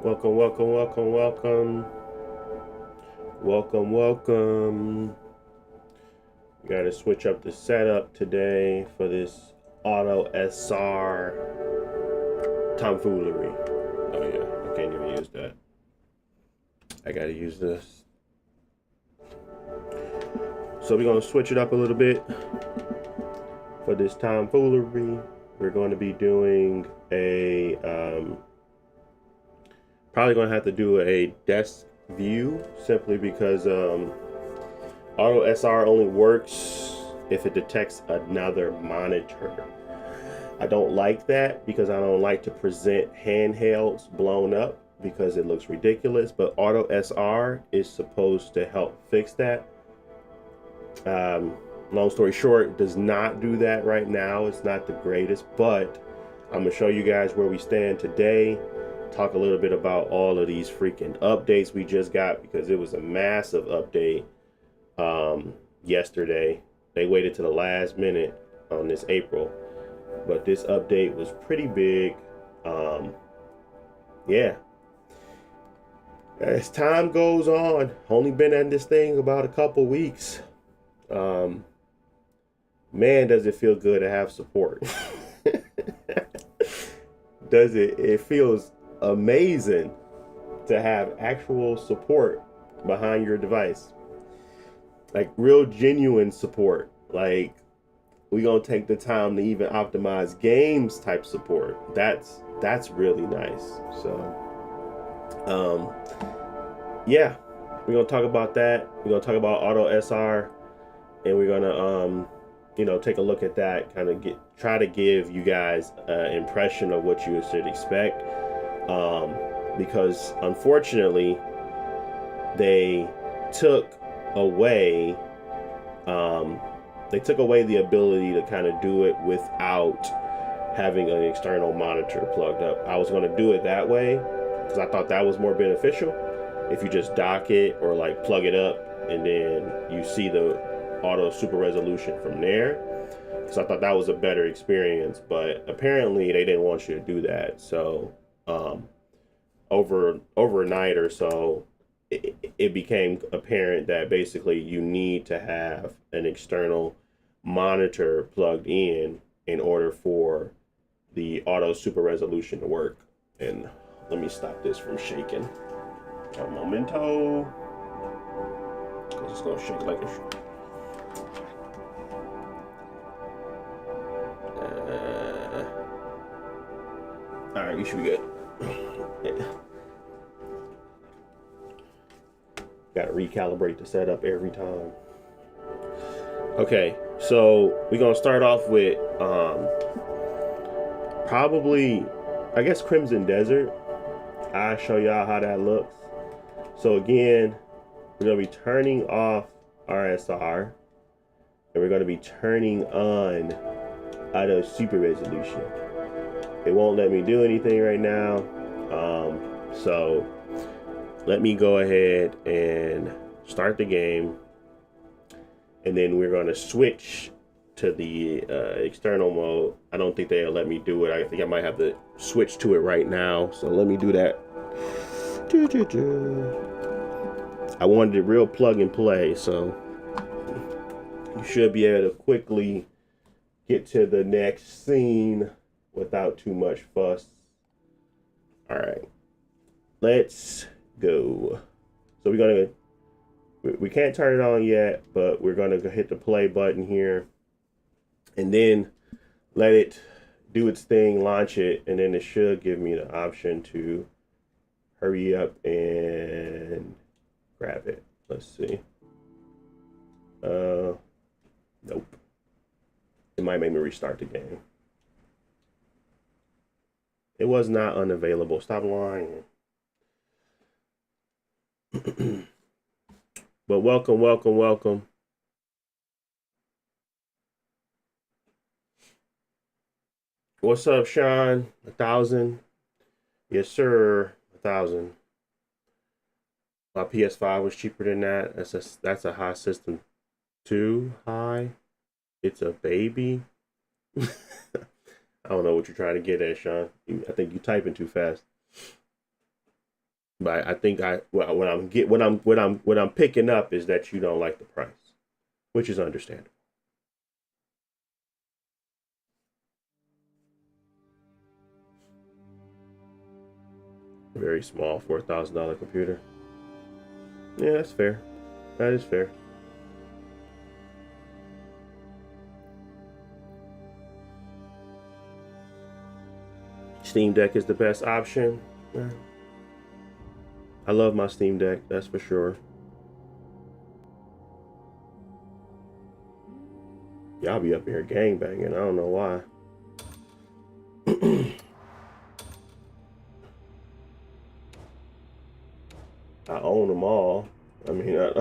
Welcome, welcome, welcome, welcome. Welcome, welcome. We gotta switch up the setup today for this auto SR tomfoolery. Oh yeah, I can't even use that. I gotta use this. So we're gonna switch it up a little bit for this tomfoolery. We're going to be doing a probably gonna have to do a desk view simply because Auto SR only works if it detects another monitor. I don't like that because I don't like to present handhelds blown up because it looks ridiculous, but Auto SR is supposed to help fix that. Long story short, does not do that right now. It's not the greatest, but I'm gonna show you guys where we stand today, talk a little bit about all of these freaking updates we just got because it was a massive update yesterday. They waited to the last minute on this April, but this update was pretty big. Yeah, as time goes on, only been at this thing about a couple weeks. Man, does it feel good to have support. Does it? It feels amazing to have actual support behind your device, like real genuine support. Like, we gonna take the time to even optimize games type support. That's really nice. So yeah, we're gonna talk about that. We're gonna talk about Auto SR, and we're gonna take a look at that, kind of try to give you guys an impression of what you should expect, because unfortunately they took away the ability to kind of do it without having an external monitor plugged up. I was going to do it that way because I thought that was more beneficial. If you just dock it or like plug it up and then you see the auto super resolution from there, because I thought that was a better experience, but apparently they didn't want you to do that. So overnight or so, it became apparent that basically you need to have an external monitor plugged in order for the auto super resolution to work. And let me stop this from shaking. A momento, because it's gonna shake like a all right, you should be good. Yeah. Got to recalibrate the setup every time. Okay, so we're gonna start off with probably, I guess, Crimson Desert. I'll show y'all how that looks. So again, we're gonna be turning off RSR, and we're gonna be turning on auto super resolution. It won't let me do anything right now, so let me go ahead and start the game, and then we're going to switch to the external mode. I don't think they'll let me do it. I think I might have to switch to it right now, so let me do that. I wanted it real plug and play, so you should be able to quickly get to the next scene without too much fuss. All right, let's go. So we can't turn it on yet, but we're gonna hit the play button here, and then let it do its thing, launch it, and then it should give me the option to hurry up and grab it. Let's see. Nope. It might make me restart the game. It was not unavailable. Stop lying. But welcome, welcome, welcome. What's up, Sean? 1,000. Yes, sir. 1,000. My PS5 was cheaper than that. That's a high system. Too high. It's a baby. I don't know what you're trying to get at, Sean. I think you're typing too fast. But I think what I'm picking up is that you don't like the price, which is understandable. Very small $4,000 computer. Yeah, that's fair. That is fair. Steam Deck is the best option. I love my Steam Deck, that's for sure. Y'all be up here gang banging. I don't know why. I own them all. I mean, y'all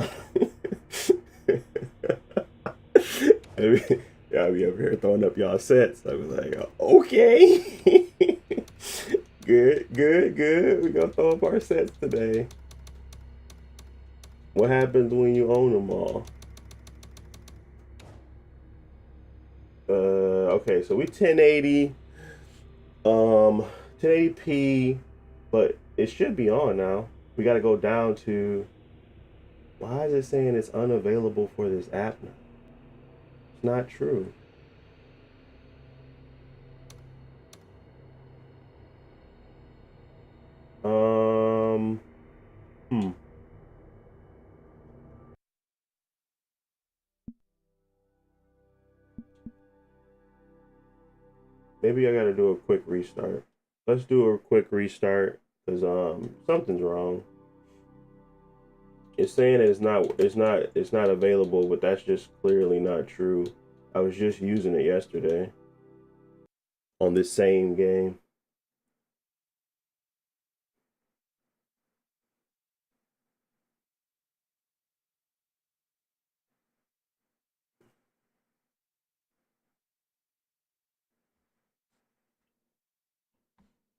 be up here throwing up y'all sets. I was like, okay. Good. We're gonna throw up our sets today. What happens when you own them all? Okay, so we 1080, 1080p, but it should be on now. We got to go down to. Why is it saying it's unavailable for this app now? It's not true. Hmm. Maybe I gotta do a quick restart. Let's do a quick restart because something's wrong. It's saying it's not available, but that's just clearly not true. I was just using it yesterday on this same game.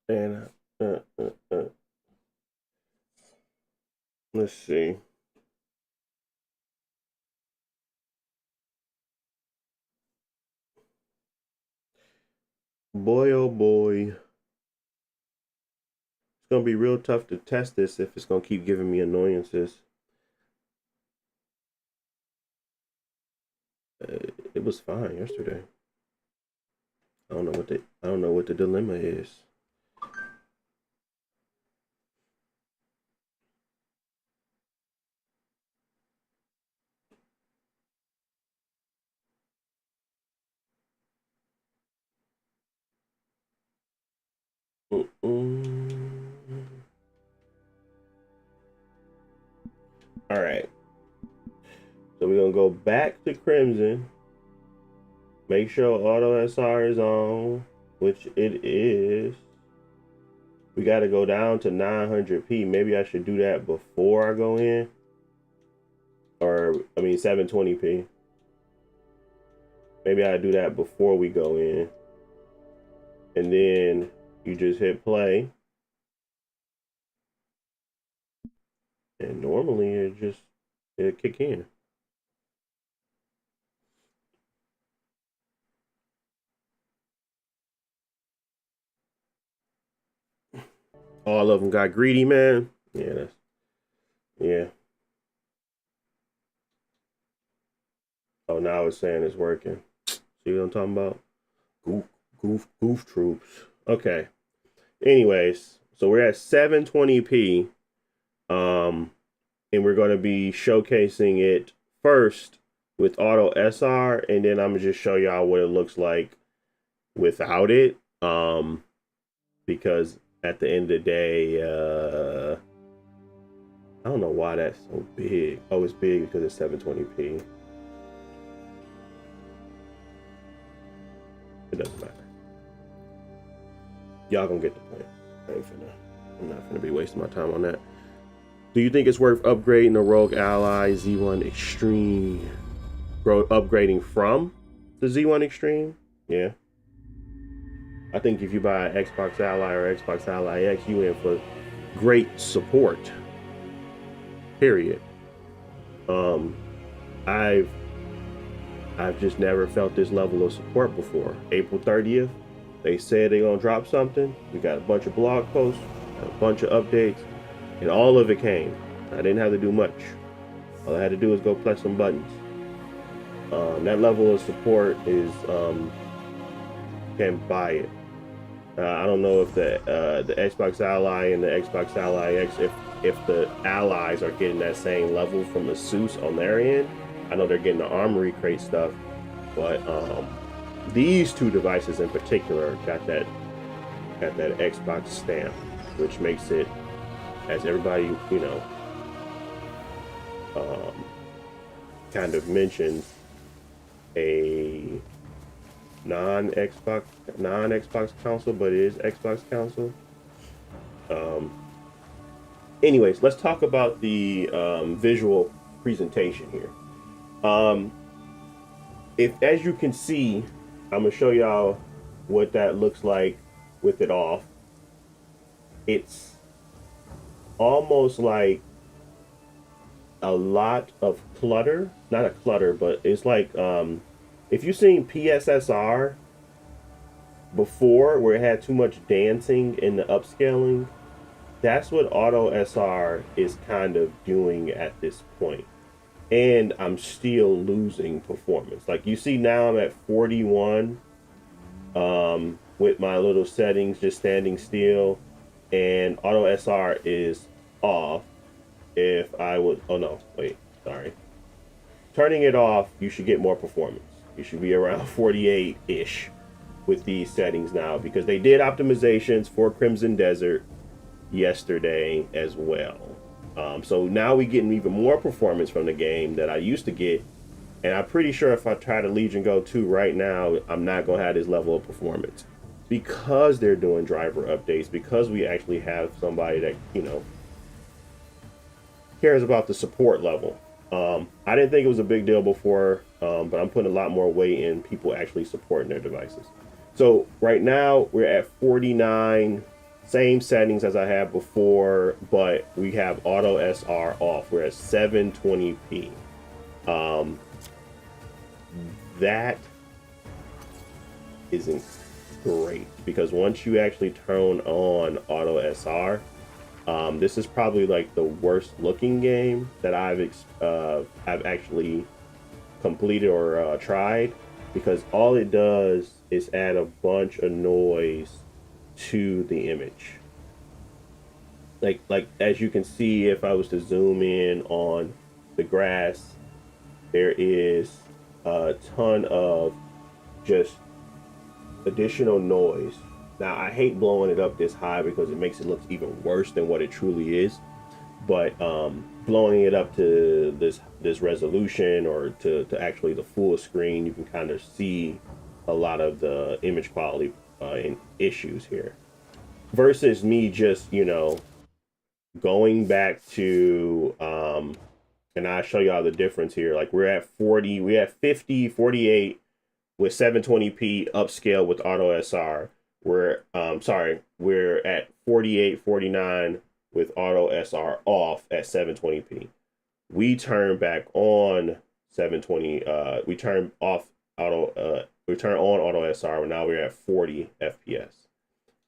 And let's see. Boy, oh boy. It's gonna be real tough to test this if it's gonna keep giving me annoyances. It was fine yesterday. I don't know what the dilemma is. All right. So we're gonna go back to Crimson. Make sure auto SR is on, which it is. We got to go down to 900p. Maybe I should do that before I go in. Or, I mean, 720p. Maybe I do that before we go in. And then you just hit play. And normally it'll kick in. All of them got greedy, man. Yeah. Oh, now it's saying it's working. See what I'm talking about? Goof troops. Okay. Anyways, so we're at 720p. And we're going to be showcasing it first with auto SR, and then I'm gonna just show y'all what it looks like without it. Because at the end of the day, I don't know why that's so big. Oh, it's big because it's 720p. It doesn't matter. Y'all gonna get the point. I'm not gonna be wasting my time on that. Do you think it's worth upgrading the Rogue Ally Z1 Extreme? Upgrading from the Z1 Extreme? Yeah. I think if you buy an Xbox Ally or Xbox Ally X, you in for great support. Period. I've just never felt this level of support before. April 30th, they said they're gonna drop something. We got a bunch of blog posts, a bunch of updates. and all of it came. I didn't have to do much. All I had to do was go press some buttons. That level of support is can't buy it. I don't know if the Xbox Ally and the Xbox Ally X, if the allies are getting that same level from Asus on their end. I know they're getting the Armory Crate stuff, but these two devices in particular got that Xbox stamp, which makes it, as everybody kind of mentions, a non-Xbox console, but it is Xbox console. Anyways, let's talk about the visual presentation here. If, as you can see, I'm gonna show y'all what that looks like with it off. It's almost like a lot of clutter, not a clutter, but it's like if you've seen PSSR before, where it had too much dancing in the upscaling, that's what Auto SR is kind of doing at this point. And I'm still losing performance. Like you see now, I'm at 41 with my little settings just standing still, and Auto SR is off. If I would, oh no, wait, sorry. Turning it off, you should get more performance. You should be around 48-ish with these settings now, because they did optimizations for Crimson Desert yesterday as well. So now we're getting even more performance from the game that I used to get, and I'm pretty sure if I try to Legion Go 2 right now, I'm not going to have this level of performance, because they're doing driver updates, because we actually have somebody that, cares about the support level. I didn't think it was a big deal before, but I'm putting a lot more weight in people actually supporting their devices. So right now we're at 49, same settings as I had before, but we have Auto SR off. We're at 720p. That isn't great, because once you actually turn on Auto SR, this is probably like the worst looking game that I've actually completed or tried, because all it does is add a bunch of noise to the image. Like as you can see, if I was to zoom in on the grass, there is a ton of just additional noise. Now, I hate blowing it up this high because it makes it look even worse than what it truly is. But blowing it up to this resolution, or to actually the full screen, you can kind of see a lot of the image quality and issues here. Versus me just, going back to, and I'll show y'all the difference here. Like we're at 40, we have 50, 48 with 720p upscale with Auto SR. We're at 48, 49 with Auto SR off at 720p. We turn back on 720. We turn on Auto SR. Now we're at 40 FPS.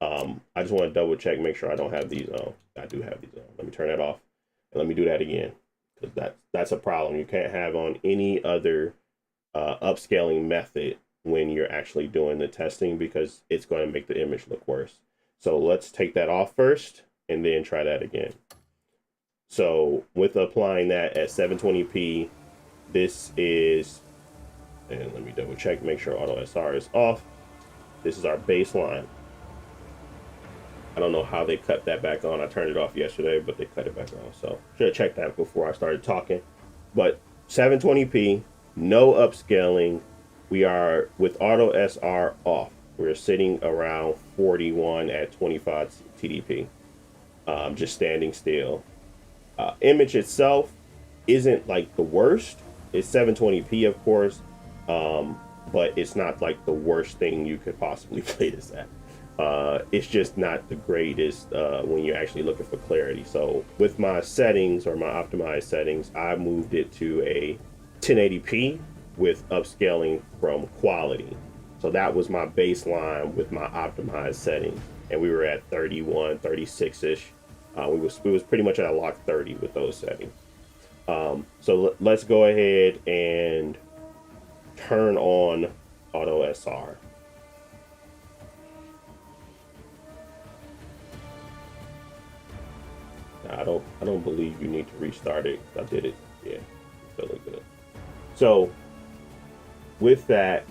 I just want to double check, make sure I don't have these on. I do have these on. Let me turn that off, and let me do that again, because that's a problem. You can't have on any other upscaling method when you're actually doing the testing, because it's going to make the image look worse. So let's take that off first and then try that again. So with applying that at 720p, this is, and let me double check, make sure Auto SR is off. This is our baseline. I don't know how they cut that back on. I turned it off yesterday, but they cut it back on. So should have checked that before I started talking. But 720p, no upscaling. We are with Auto SR off. We're sitting around 41 at 25 TDP. Just standing still. Image itself isn't like the worst. It's 720p, of course, but it's not like the worst thing you could possibly play this at. It's just not the greatest when you're actually looking for clarity. So with my settings, or my optimized settings, I moved it to a 1080p with upscaling from quality. So that was my baseline with my optimized settings, and we were at 31, 36-ish We was pretty much at a lock 30 with those settings. So let's go ahead and turn on auto SR. Now, I don't believe you need to restart it. I did it. Yeah, still look good. So with that,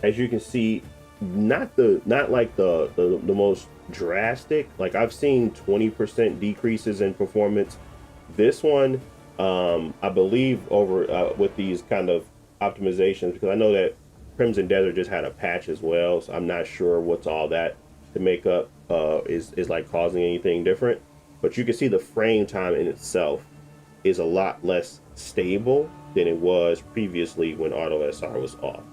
as you can see, not like the most drastic. Like I've seen 20% decreases in performance. This one, I believe over with these kind of optimizations, because I know that Crimson Desert just had a patch as well, so I'm not sure what's all that to make up is like causing anything different. But you can see the frame time in itself is a lot less stable than it was previously when auto SR was off.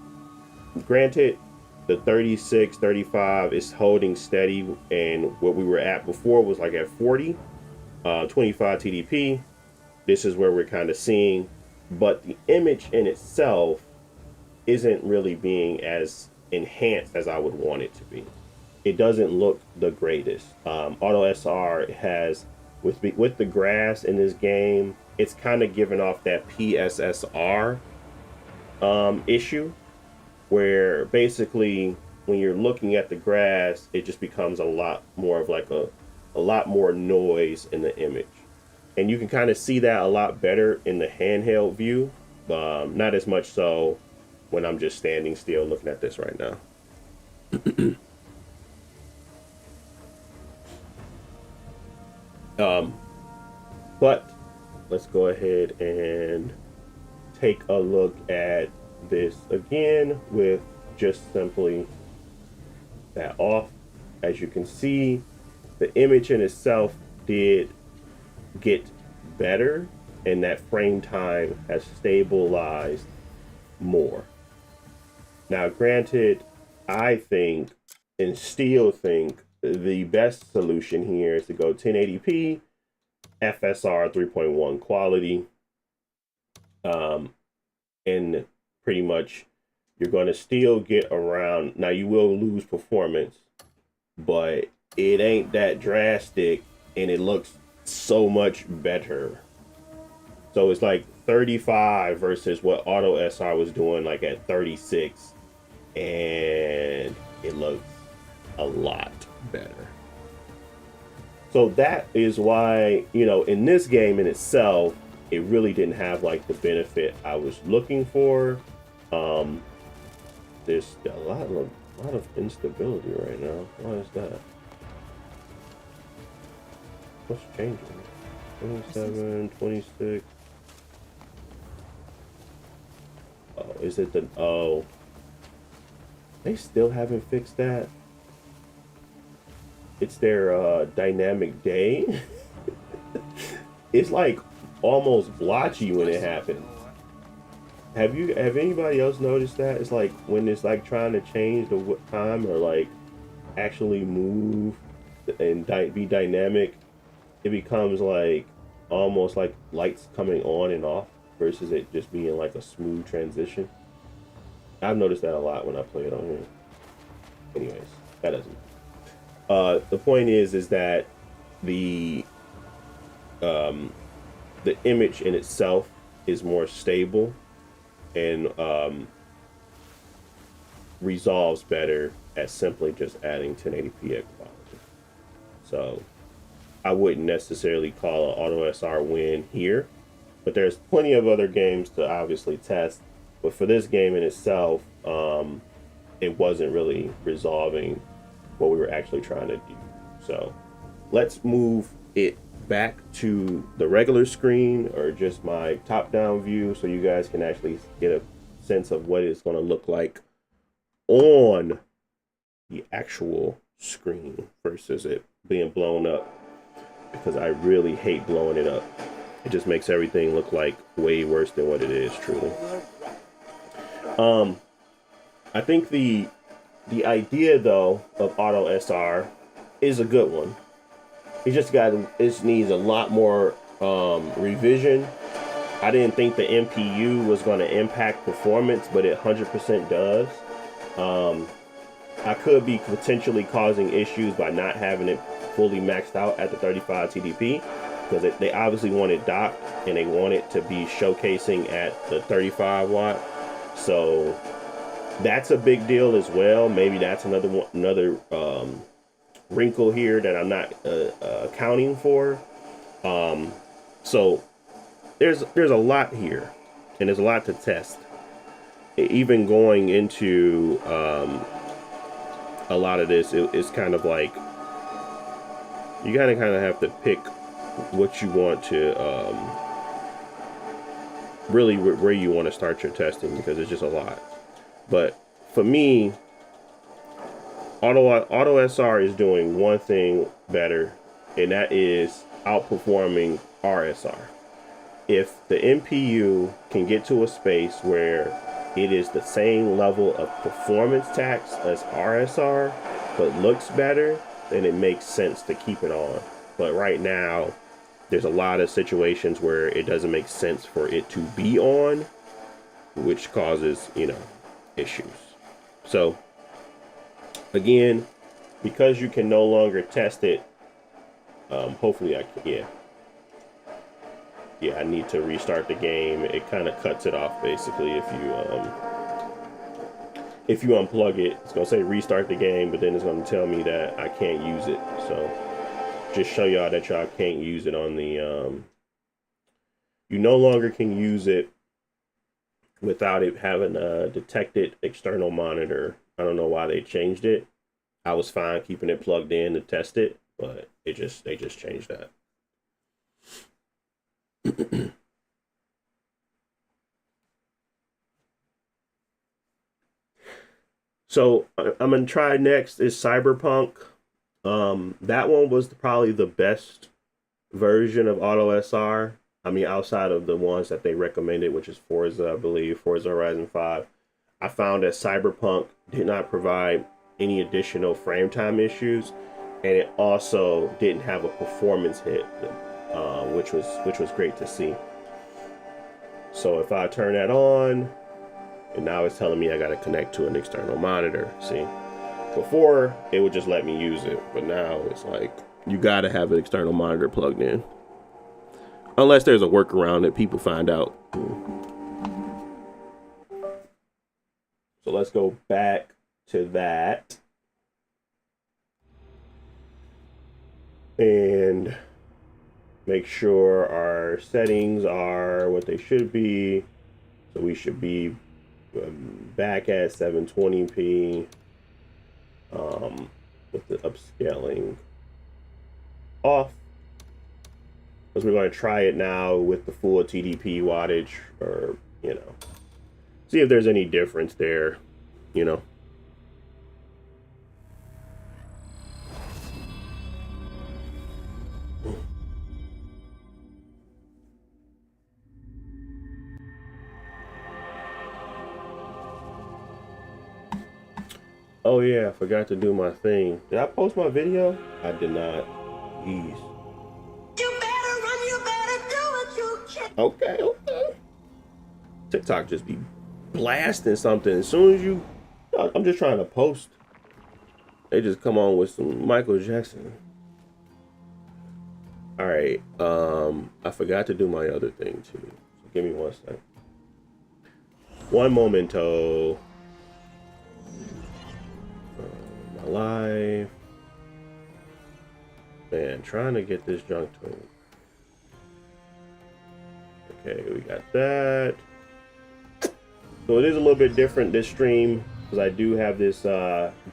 Granted, the 36, 35 is holding steady, and what we were at before was like at 40, 25 TDP. This is where we're kind of seeing, but the image in itself isn't really being as enhanced as I would want it to be. It doesn't look the greatest. Auto SR has, with the grass in this game, it's kind of giving off that PSSR issue, where basically when you're looking at the grass, it just becomes a lot more of like a lot more noise in the image. And you can kind of see that a lot better in the handheld view. Not as much so when I'm just standing still looking at this right now. But let's go ahead and take a look at this again with just simply that off. As you can see, the image in itself did get better, and that frame time has stabilized more. Now, granted, I think and still think the best solution here is to go 1080p, FSR 3.1 quality, and pretty much you're going to still get around. Now, you will lose performance, but it ain't that drastic, and it looks so much better. So it's like 35 versus what auto SR was doing like at 36, and it looks a lot better. So that is why, you know, in this game in itself, it really didn't have like the benefit I was looking for. There's a lot of instability right now. Why is that? What's changing? 27, 26. Oh, is it the... Oh. They still haven't fixed that? It's their dynamic day. It's like almost blotchy when it happens. Have anybody else noticed that? It's like when it's like trying to change the time or like actually move and be dynamic, it becomes like almost like lights coming on and off versus it just being like a smooth transition. I've noticed that a lot when I play it on here. Anyways, that doesn't. The point is that the image in itself is more stable and resolves better at simply just adding 1080p quality. So I wouldn't necessarily call an auto SR win here, but there's plenty of other games to obviously test. But for this game in itself, it wasn't really resolving what we were actually trying to do. So let's move it back to the regular screen or just my top-down view so you guys can actually get a sense of what it's going to look like on the actual screen versus it being blown up, because I really hate blowing it up. It just makes everything look like way worse than what it is, truly. I think the idea though of auto SR is a good one. It needs a lot more revision. I didn't think the MPU was going to impact performance, but it 100% does. I could be potentially causing issues by not having it fully maxed out at the 35 TDP, because they obviously want it docked and they want it to be showcasing at the 35 watt. So that's a big deal as well. Maybe that's another wrinkle here that I'm not accounting for. So there's a lot here, and there's a lot to test. Even going into a lot of this, it's kind of like you kind of have to pick what you want to really where you want to start your testing, because it's just a lot. But for me, Auto SR is doing one thing better, and that is outperforming RSR. If the NPU can get to a space where it is the same level of performance tax as RSR, but looks better, then it makes sense to keep it on. But right now, there's a lot of situations where it doesn't make sense for it to be on, which causes, issues. So again, because you can no longer test it, hopefully I can, I need to restart the game. It kind of cuts it off basically if you unplug it. It's gonna say restart the game, but then it's gonna tell me that I can't use it. So just show y'all that y'all can't use it on the you no longer can use it without it having a detected external monitor. I don't know why they changed it. I was fine keeping it plugged in to test it, but they just changed that. So I'm gonna try next is Cyberpunk. That one was probably the best version of Auto SR. I mean, outside of the ones that they recommended, which is Forza, I believe, Forza Horizon 5. I found that Cyberpunk did not provide any additional frame time issues, and it also didn't have a performance hit, which was great to see. So if I turn that on, and now it's telling me I got to connect to an external monitor. See, before it would just let me use it, but now it's like you got to have an external monitor plugged in, unless there's a workaround that people find out. So let's go back to that and make sure our settings are what they should be. So we should be back at 720p with the upscaling off, because we're going to try it now with the full TDP wattage, or see if there's any difference there. Oh yeah, I forgot to do my thing. Did I post my video? I did not. Jeez. You better run, you better do what you can. Okay. TikTok just be blasting something as soon as you. I'm just trying to post. They just come on with some Michael Jackson. All right. I forgot to do my other thing too. So give me 1 second. One momento. My life. Man, trying to get this junk to him. Okay, we got that. So it is a little bit different this stream, because I do have this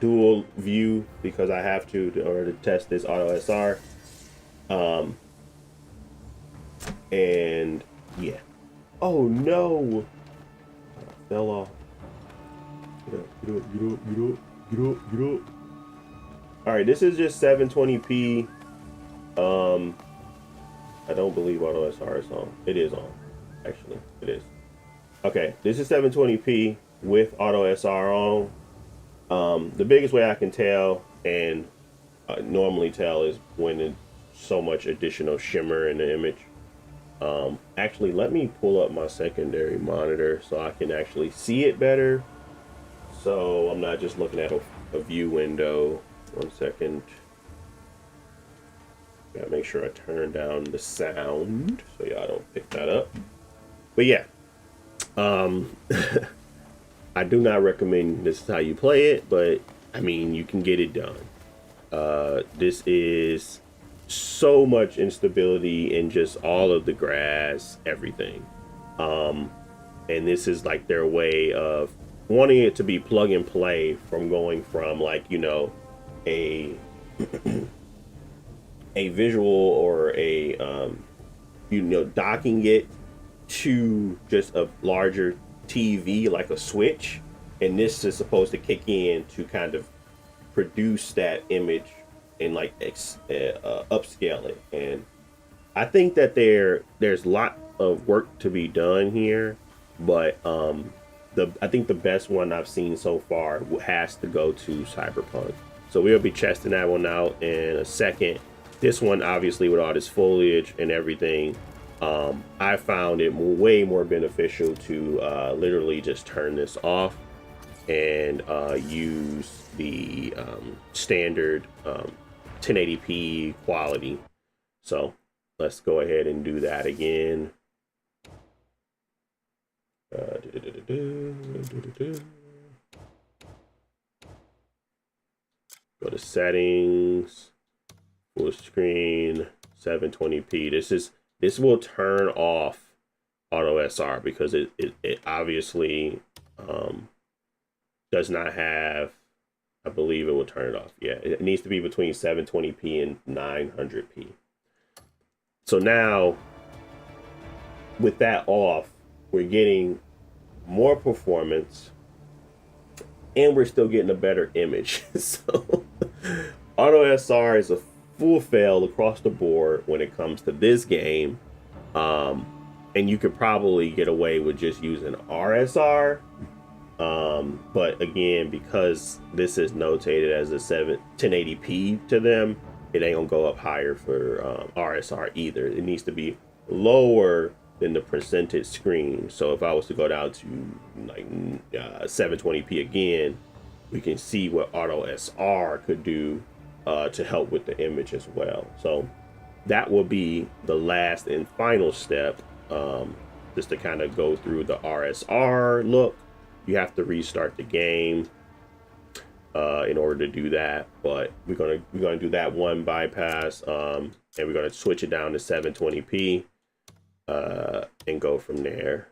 dual view, because I have to in order to test this Auto SR. And yeah. Oh no! I fell off. Get up. Alright, this is just 720p. I don't believe Auto SR is on. It is on. Actually, it is. Okay, this is 720p with Auto SR on. The biggest way I can tell, and normally tell, is when there's so much additional shimmer in the image. Actually, let me pull up my secondary monitor so I can actually see it better. So I'm not just looking at a view window. 1 second. Gotta make sure I turn down the sound so y'all don't pick that up. But yeah, um, I do not recommend this is how you play it, but I mean, you can get it done. This is so much instability in just all of the grass, everything. And this is like their way of wanting it to be plug and play from going from like, you know, a a visual or a you know, docking it to just a larger TV like a switch, and this is supposed to kick in to kind of produce that image and like upscale it. And I think that there's a lot of work to be done here, but I think the best one I've seen so far has to go to Cyberpunk. So we'll be testing that one out in a second. This one, obviously, with all this foliage and everything, I found it way more beneficial to literally just turn this off and use the standard 1080p quality. So let's go ahead and do that again. Go to settings, full screen, 720p. This will turn off auto SR because it obviously does not have. I believe it will turn it off. Yeah, it needs to be between 720p and 900p. So now, with that off, we're getting more performance and we're still getting a better image. So auto SR is a full fail across the board when it comes to this game. And you could probably get away with just using RSR. But again, because this is notated as a 1080p to them, it ain't gonna go up higher for RSR either. It needs to be lower than the percentage screen. So if I was to go down to like 720p again, we can see what auto SR could do to help with the image as well. So that will be the last and final step, just to kind of go through the RSR look. You have to restart the game in order to do that, but we're gonna do that one bypass, and we're gonna switch it down to 720p and go from there.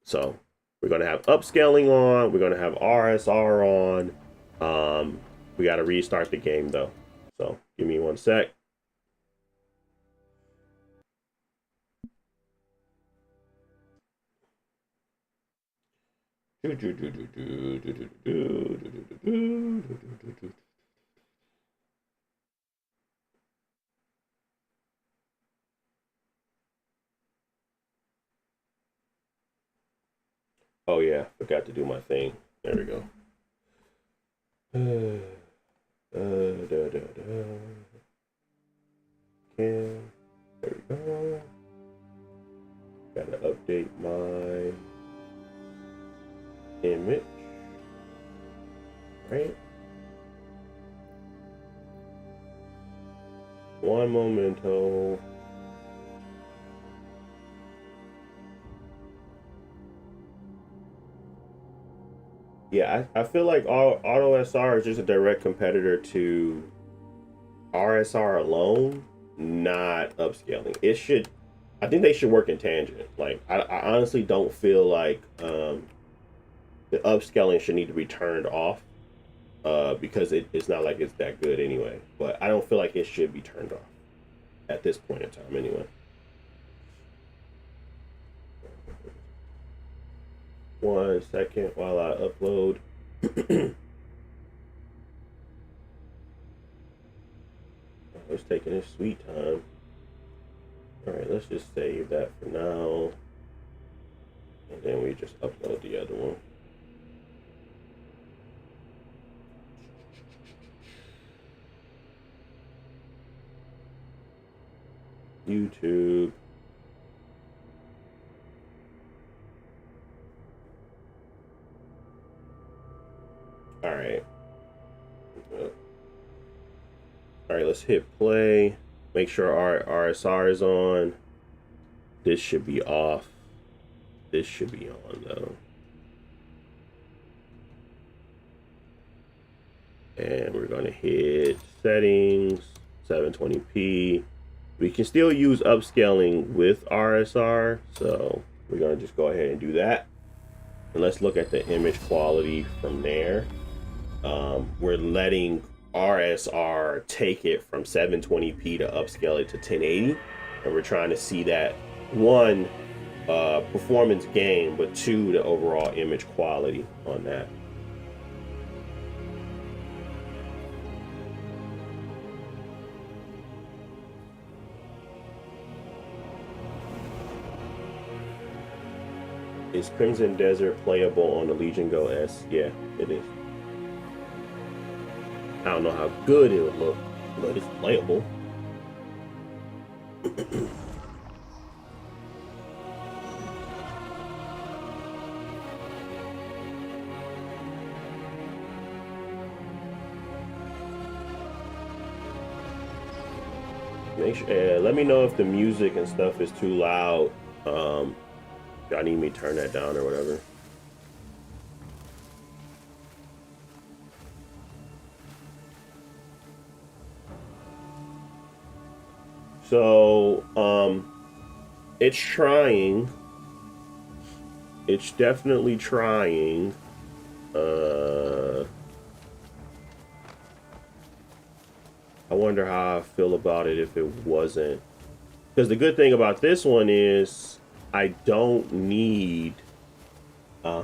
So we're gonna have upscaling on, we're gonna have RSR on. We got to restart the game though, so give me 1 sec. Oh yeah, forgot to do my thing. There we go. There we go. Gotta update my image. Right. One momento. Yeah, I feel like auto SR is just a direct competitor to RSR alone, not upscaling. It should, I think they should work in tangent. Like, I honestly don't feel like the upscaling should need to be turned off because it's not like it's that good anyway. But I don't feel like it should be turned off at this point in time anyway. 1 second while I upload. It's taking its sweet time. Alright, let's just save that for now. And then we just upload the other one. YouTube. Alright. All right, let's hit play. Make sure our RSR is on. This should be off. This should be on though. And we're gonna hit settings, 720p. We can still use upscaling with RSR, so we're gonna just go ahead and do that. And let's look at the image quality from there. We're letting RSR take it from 720p to upscale it to 1080, and we're trying to see that one, performance gain, but two, the overall image quality on that. Is Crimson Desert playable on the Legion Go S? Yeah, it is. I don't know how good it would look, but it's playable. Make sure, let me know if the music and stuff is too loud. Y'all need me to turn that down or whatever. So, it's trying. It's definitely trying. I wonder how I feel about it if it wasn't. Because the good thing about this one is I don't need, I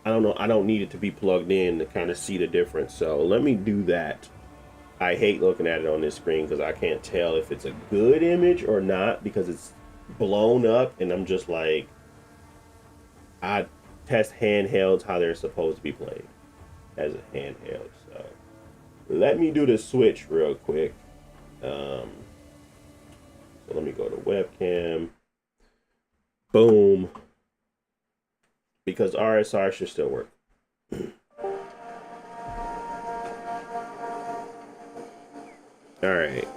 don't need it to be plugged in to kind of see the difference. So let me do that. I hate looking at it on this screen because I can't tell if it's a good image or not because it's blown up, and I'm just like, I test handhelds how they're supposed to be played as a handheld. So let me do the switch real quick. So let me go to webcam. Boom. Because RSR should still work. All right.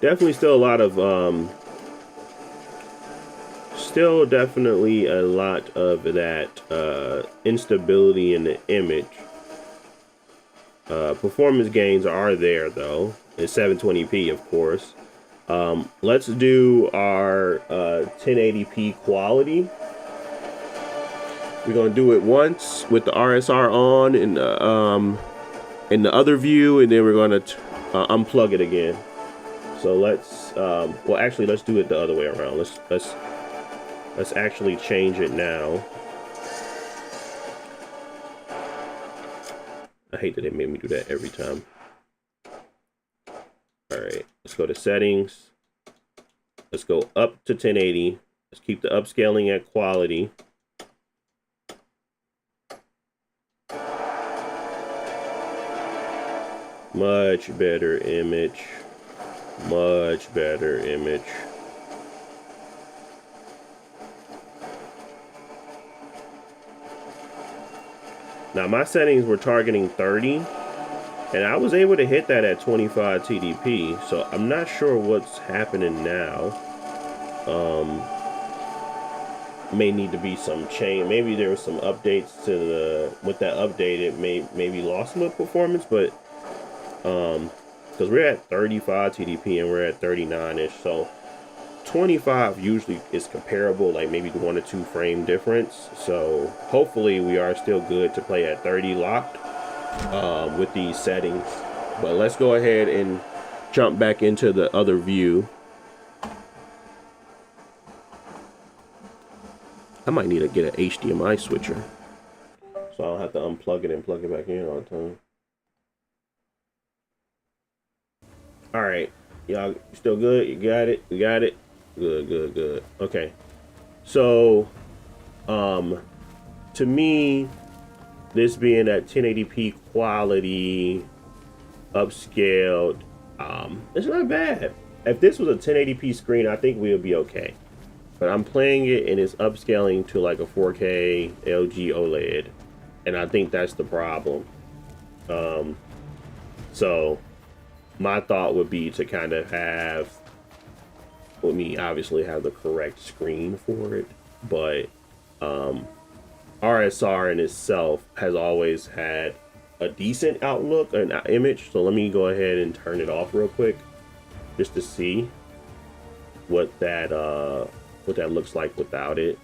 Definitely still a lot of still definitely a lot of that instability in the image. Performance gains are there though. It's 720p, of course. Let's do our 1080p quality. We're gonna do it once with the RSR on in the other view, and then we're gonna unplug it again. So let's well, actually, let's do it the other way around. Let's actually change it now. I hate that they made me do that every time. All right, let's go to settings. Let's go up to 1080. Let's keep the upscaling at quality. Much better image. Much better image. Now my settings were targeting 30, and I was able to hit that at 25 TDP, so I'm not sure what's happening now. May need to be some change. Maybe there was some updates to the, with that update it maybe lost some performance, but because we're at 35 TDP and we're at 39ish, so 25 usually is comparable, like maybe 1 or 2 frame difference. So hopefully we are still good to play at 30 locked with these settings. But let's go ahead and jump back into the other view. I might need to get an HDMI switcher so I don't have to unplug it and plug it back in all the time. All right, y'all still good? You got it? You got it? Good, good, good. Okay. So, to me, this being at 1080p quality, upscaled, it's not bad. If this was a 1080p screen, I think we would be okay. but I'm playing it and it's upscaling to like a 4K LG OLED, and I think that's the problem. So my thought would be to kind of have, let me obviously have the correct screen for it, but RSR in itself has always had a decent outlook, an image. So let me go ahead and turn it off real quick just to see what that looks like without it.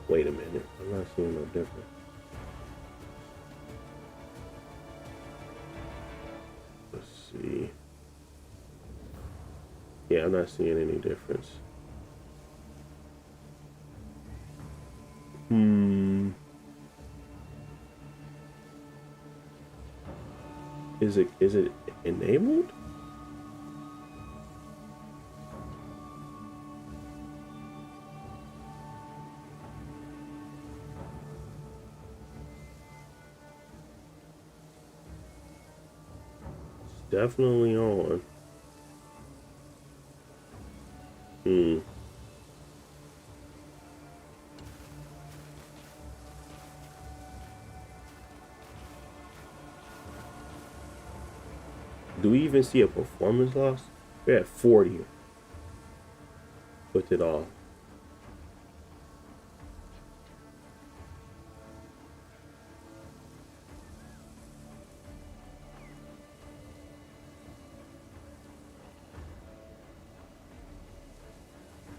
Wait a minute, I'm not seeing no difference. Let's see. Yeah, I'm not seeing any difference. Is it enabled? It's definitely on. Do we even see a performance loss? We're at 40 with it all.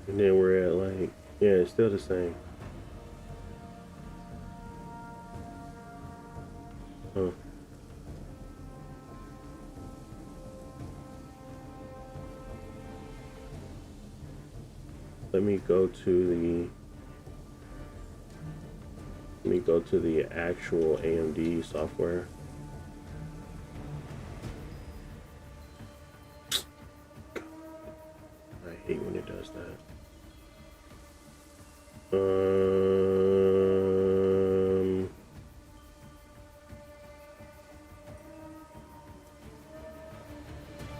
And then we're at like, yeah, it's still the same. Huh. Let me go to the actual AMD software. I hate when it does that.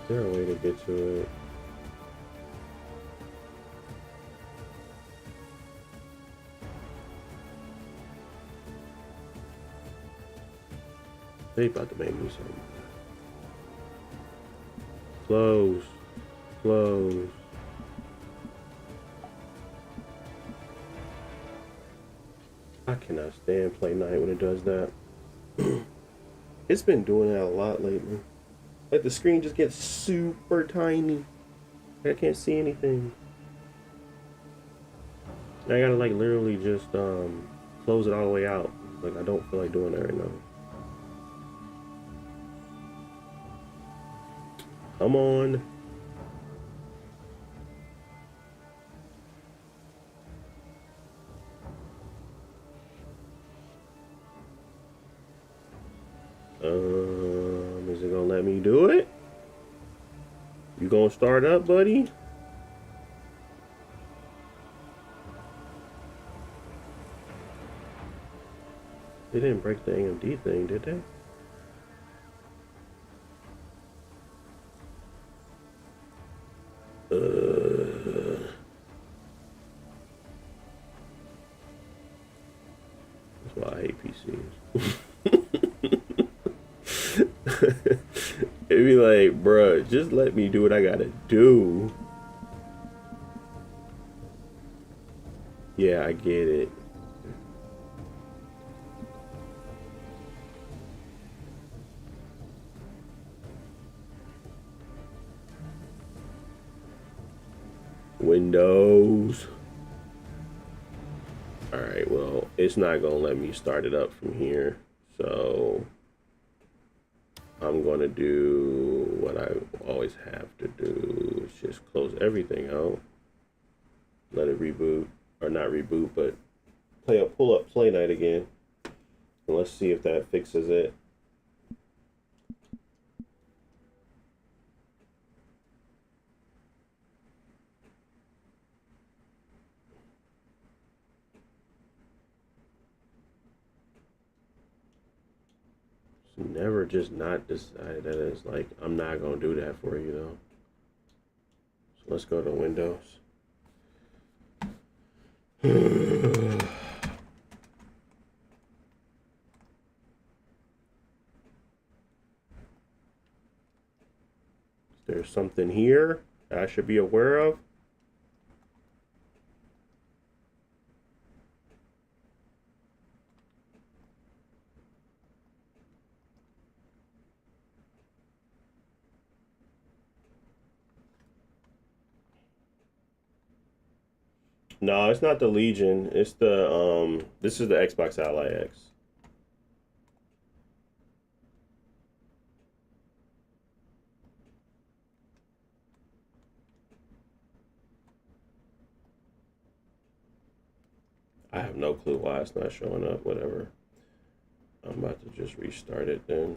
Is there a way to get to it? They about to make me something. Close. Close. I cannot stand Play Night when it does that. It's been doing that a lot lately. Like the screen just gets super tiny. I can't see anything. I gotta like literally just close it all the way out. Like I don't feel like doing that right now. Come on. Is it gonna let me do it? You gonna start up, buddy? They didn't break the AMD thing, did they? That's why I hate PCs. It'd be like, bruh, just let me do what I gotta do. Yeah, I get it. Windows. Alright, well, it's not gonna let me start it up from here. So I'm gonna do what I always have to do. Is just close everything out. Let it reboot. Or not reboot, but pull up Play Night again. And let's see if that fixes it. Never just not decide that it's like, I'm not going to do that for you, though. So let's go to Windows. There's something here I should be aware of. No, it's not the Legion. It's the this is the Xbox Ally X. I have no clue why it's not showing up, whatever. I'm about to just restart it then.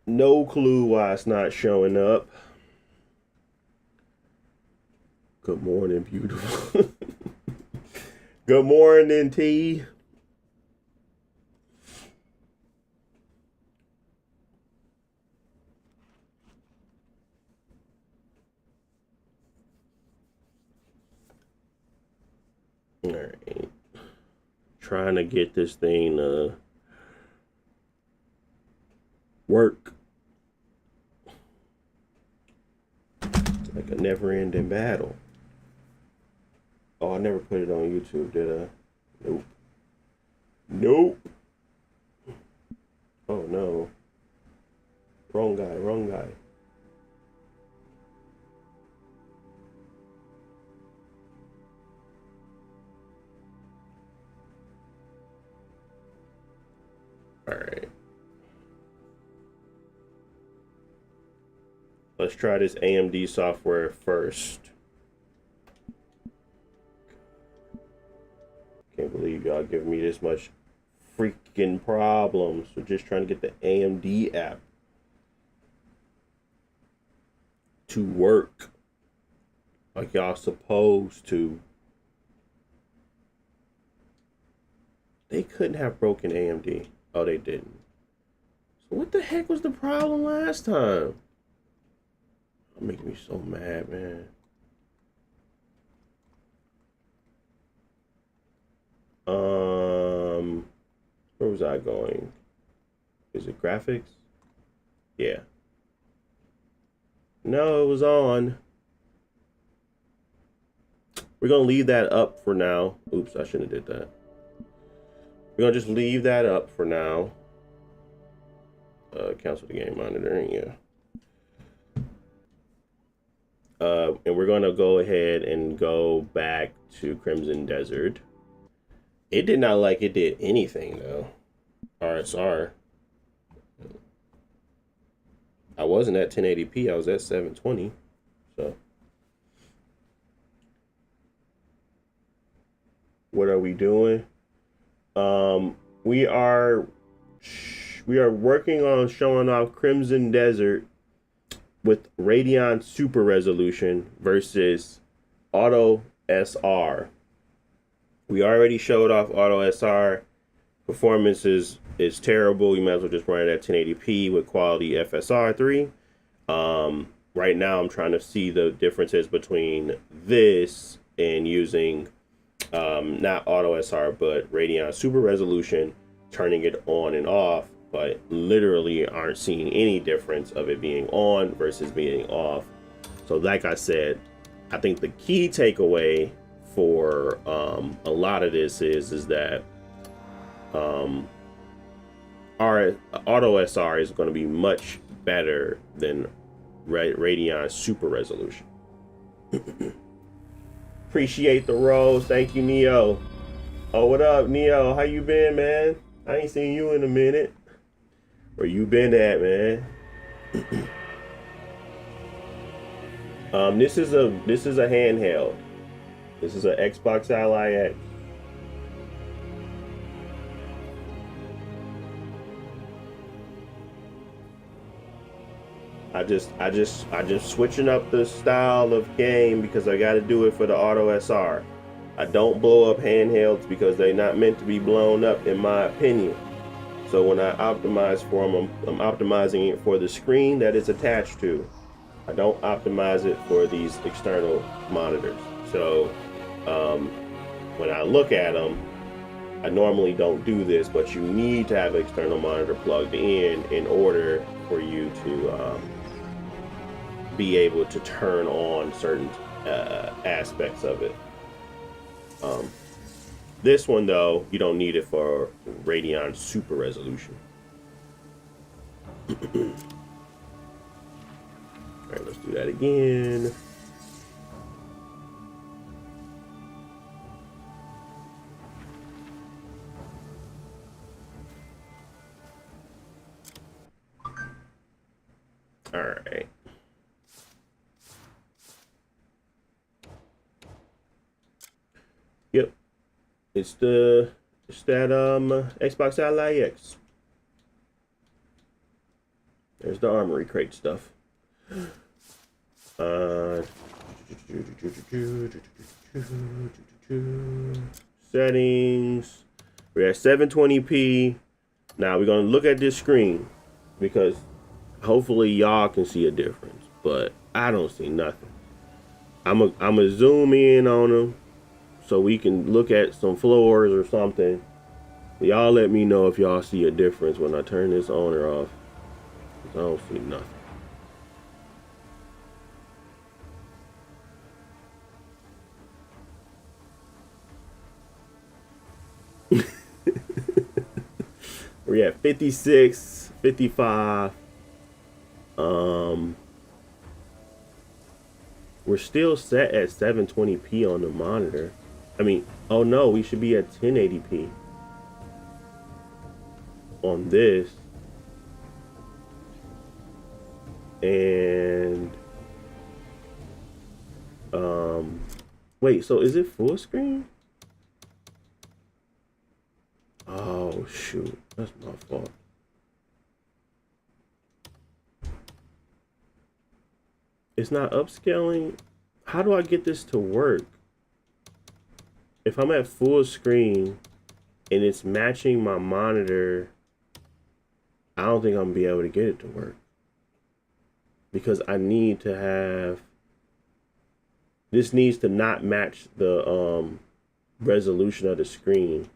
No clue why it's not showing up. Good morning, beautiful. Good morning, T. All right. Trying to get this thing to work. It's like a never-ending battle. Oh, I never put it on YouTube, did I? Nope. Nope. Oh, no. Wrong guy, wrong guy. All right. Let's try this AMD software first. Can't believe y'all giving me this much freaking problems. We're just trying to get the AMD app to work like y'all supposed to. They couldn't have broken AMD. Oh, they didn't. So what the heck was the problem last time? That makes me so mad, man. Where was I going? Is it graphics? Yeah. No, it was on. We're gonna leave that up for now. Oops, I shouldn't have did that. We're gonna just leave that up for now. Cancel the game monitoring, yeah. And we're gonna go ahead and go back to Crimson Desert. It did not like it did anything though. RSR. I wasn't at 1080p, I was at 720. So what are we doing? We are working on showing off Crimson Desert with Radeon Super Resolution versus Auto SR. We already showed off Auto SR. Performance is terrible. You might as well just run it at 1080p with quality FSR3. Right now I'm trying to see the differences between this and using not Auto SR but Radeon Super Resolution, turning it on and off, but literally aren't seeing any difference of it being on versus being off. So like I said, I think the key takeaway for a lot of this is that our Auto SR is going to be much better than Radeon Super Resolution. Appreciate the rose. Thank you, Neo. Oh, what up, Neo? How you been, man? I ain't seen you in a minute. Where you been at, man? This is a handheld. This is an Xbox Ally X. I just switching up the style of game because I got to do it for the Auto SR. I don't blow up handhelds because they're not meant to be blown up, in my opinion. So when I optimize for them, I'm optimizing it for the screen that it's attached to. I don't optimize it for these external monitors. So when I look at them, I normally don't do this, but you need to have an external monitor plugged in order for you to be able to turn on certain aspects of it. This one, though, you don't need it for Radeon Super Resolution. All right, let's do that again. All right. Yep. It's that Xbox Ally X. There's the armory crate stuff. Settings. We're at 720p. Now we're gonna look at this screen because hopefully y'all can see a difference, but I don't see nothing. I'm a zoom in on them so we can look at some floors or something. Y'all let me know if y'all see a difference when I turn this on or off. I don't see nothing. We're at 56, 55. We're still set at 720p on the monitor. I mean, oh no, we should be at 1080p on this. And wait, so is it full screen? Oh shoot, that's my fault. It's not upscaling. How do I get this to work? If I'm at full screen and it's matching my monitor, I don't think I'm gonna be able to get it to work. Because I need to have, this needs to not match the resolution of the screen.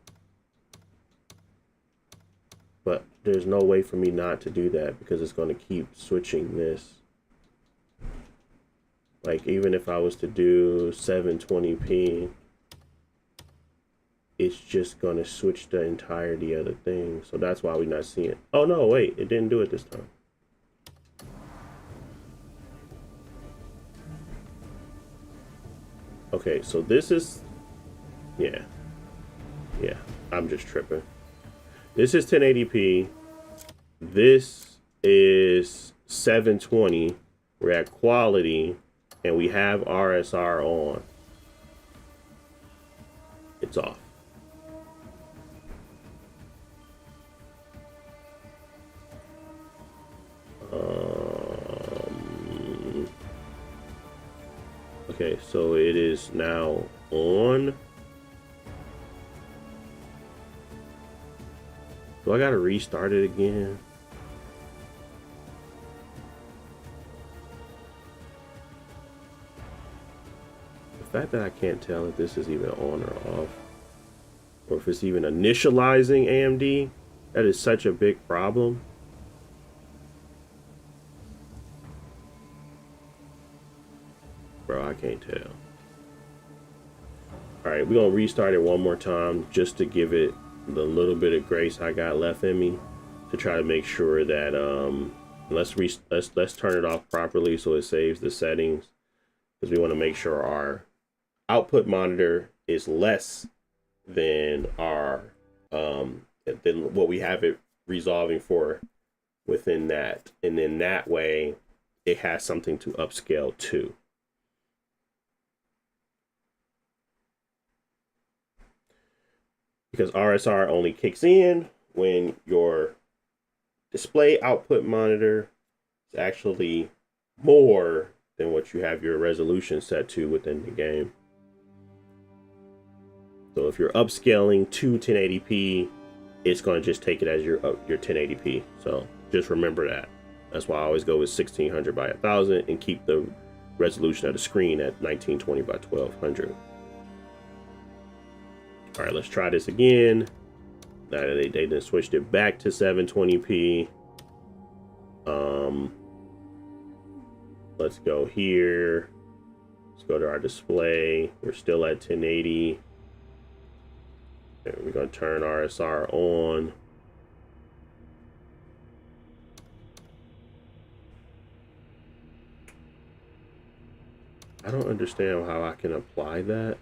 But there's no way for me not to do that because it's going to keep switching this. Like even if I was to do 720p, it's just going to switch the entirety of the thing. So that's why we're not seeing it. Oh no, wait, it didn't do it this time. Okay, so this is, yeah, I'm just tripping. This is 1080p. This is 720. We're at quality, and we have RSR on. It's off. Okay, so it is now on. Do I gotta restart it again? The fact that I can't tell if this is even on or off, or if it's even initializing AMD, that is such a big problem. Bro, I can't tell. Alright, we're gonna restart it one more time just to give it the little bit of grace I got left in me, to try to make sure that let's turn it off properly so it saves the settings, because we want to make sure our output monitor is less than our than what we have it resolving for within that, and then that way it has something to upscale to. Because RSR only kicks in when your display output monitor is actually more than what you have your resolution set to within the game. So if you're upscaling to 1080p, it's going to just take it as your 1080p. So just remember that. That's why I always go with 1600 by 1000 and keep the resolution of the screen at 1920 by 1200. All right, let's try this again. Now that they then switched it back to 720p. Let's go here. Let's go to our display. We're still at 1080. And we're going to turn RSR on. I don't understand how I can apply that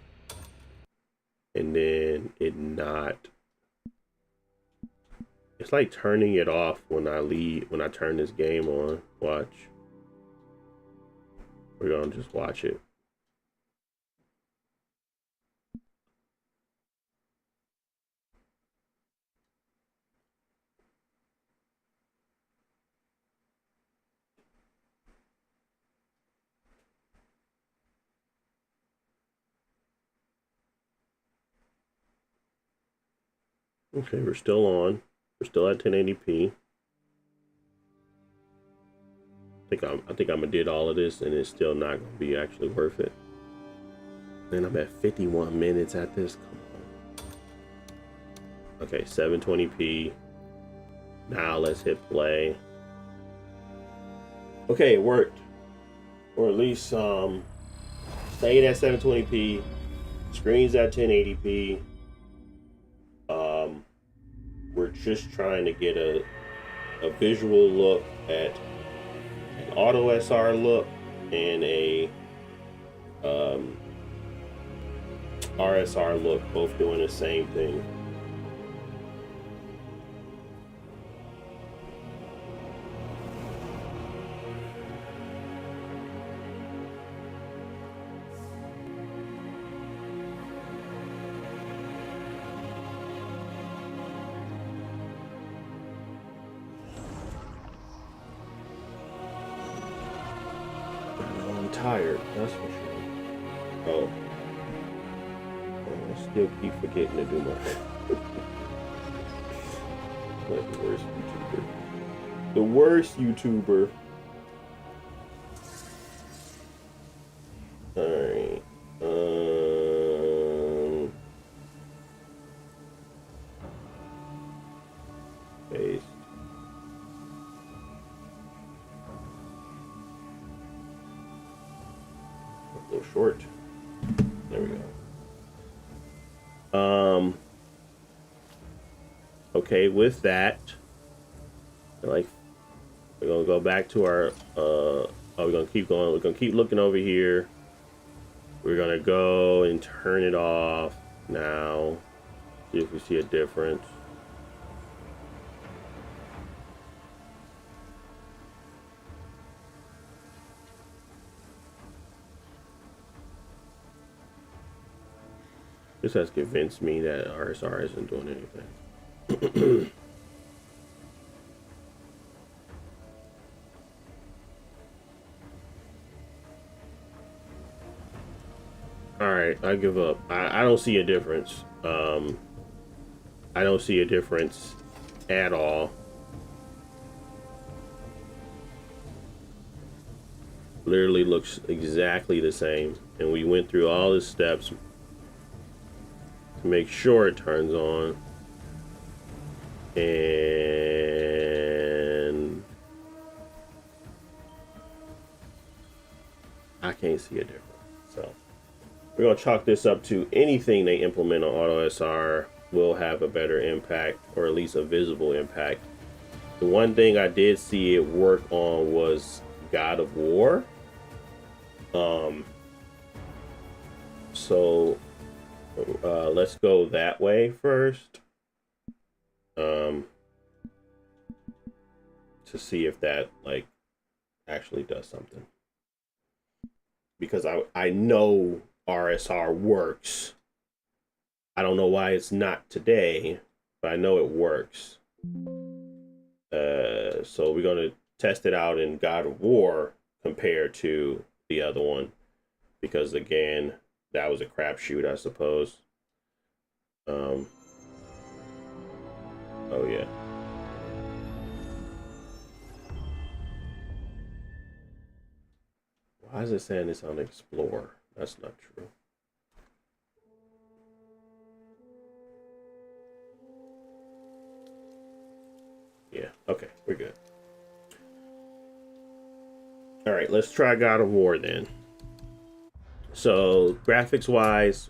and then it not. It's like turning it off when I turn this game on. Watch. We're gonna just watch it. Okay, we're still on. We're still at 1080p. I think I'm gonna did all of this and it's still not gonna be actually worth it. And I'm at 51 minutes at this. Come on. Okay, 720p. Now let's hit play. Okay, it worked. Or at least stayed at 720p. Screen's at 1080p. We're just trying to get a visual look at an auto SR look and a RSR look, both doing the same thing. I'm tired, that's for sure. Oh. I still keep forgetting to do my like the worst YouTuber. The worst YouTuber. Alright. Paste. A little short. There we go. Okay, with that, like, we're gonna go back to our we're gonna keep going. We're gonna keep looking over here. We're gonna go and turn it off now. See if we see a difference. This has convinced me that RSR isn't doing anything. Alright, I give up. I don't see a difference. I don't see a difference at all. Literally looks exactly the same. And we went through all the steps to make sure it turns on. And I can't see a difference. So we're gonna chalk this up to anything they implement on Auto SR will have a better impact, or at least a visible impact. The one thing I did see it work on was God of War. So let's go that way first. To see if that like actually does something. Because I know RSR works. I don't know why it's not today, but I know it works. So we're gonna test it out in God of War compared to the other one, because again, that was a crapshoot, I suppose. Oh yeah. Why is it saying it's on Explorer? That's not true. Yeah, okay, we're good. All right, let's try God of War then. So, graphics wise,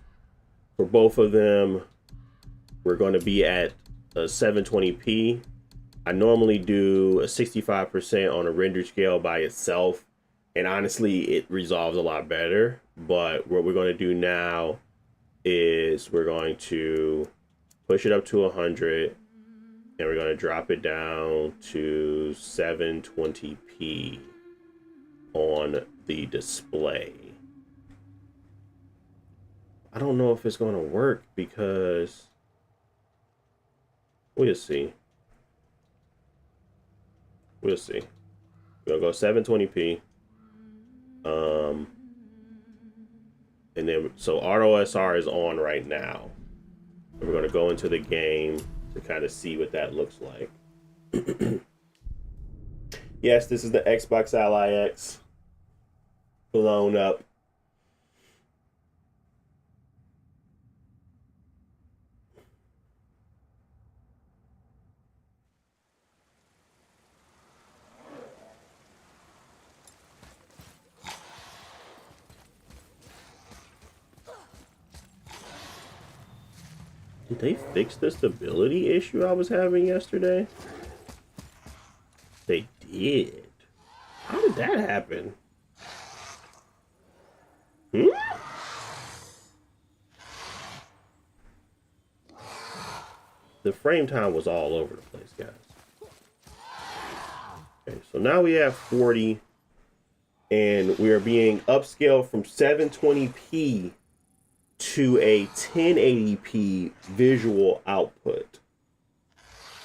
for both of them, we're going to be at a 720p. I normally do a 65% on a render scale by itself, and honestly, it resolves a lot better. But what we're going to do now is we're going to push it up to 100, and we're going to drop it down to 720p on the display. I don't know if it's going to work because we'll see. We'll see. We're going to go 720p. And then, so AutoSR is on right now. And we're going to go into the game to kind of see what that looks like. Yes, this is the Xbox Ally X blown up. Did they fix the stability issue I was having yesterday? They did. How did that happen? The frame time was all over the place, guys. Okay, so now we have 40, and we are being upscaled from 720p to a 1080p visual output.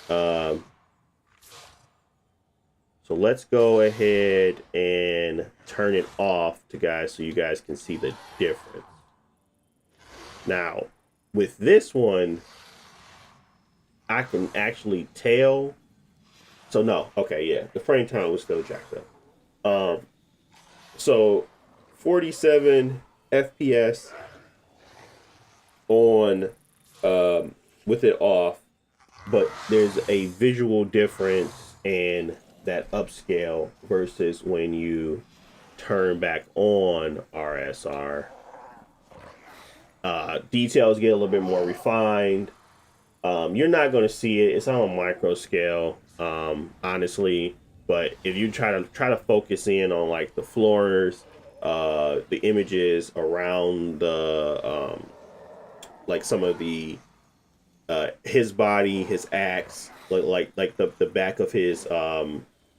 So let's go ahead and turn it off to guys so you guys can see the difference. Now, with this one, I can actually tell. So no, okay, yeah, the frame time was still jacked up. So 47 FPS on with it off, but there's a visual difference in that upscale versus when you turn back on RSR. Details get a little bit more refined. You're not going to see it. It's on a micro scale, honestly. But if you try to focus in on like the floors, the images around the like some of the his body, his axe, like the back of his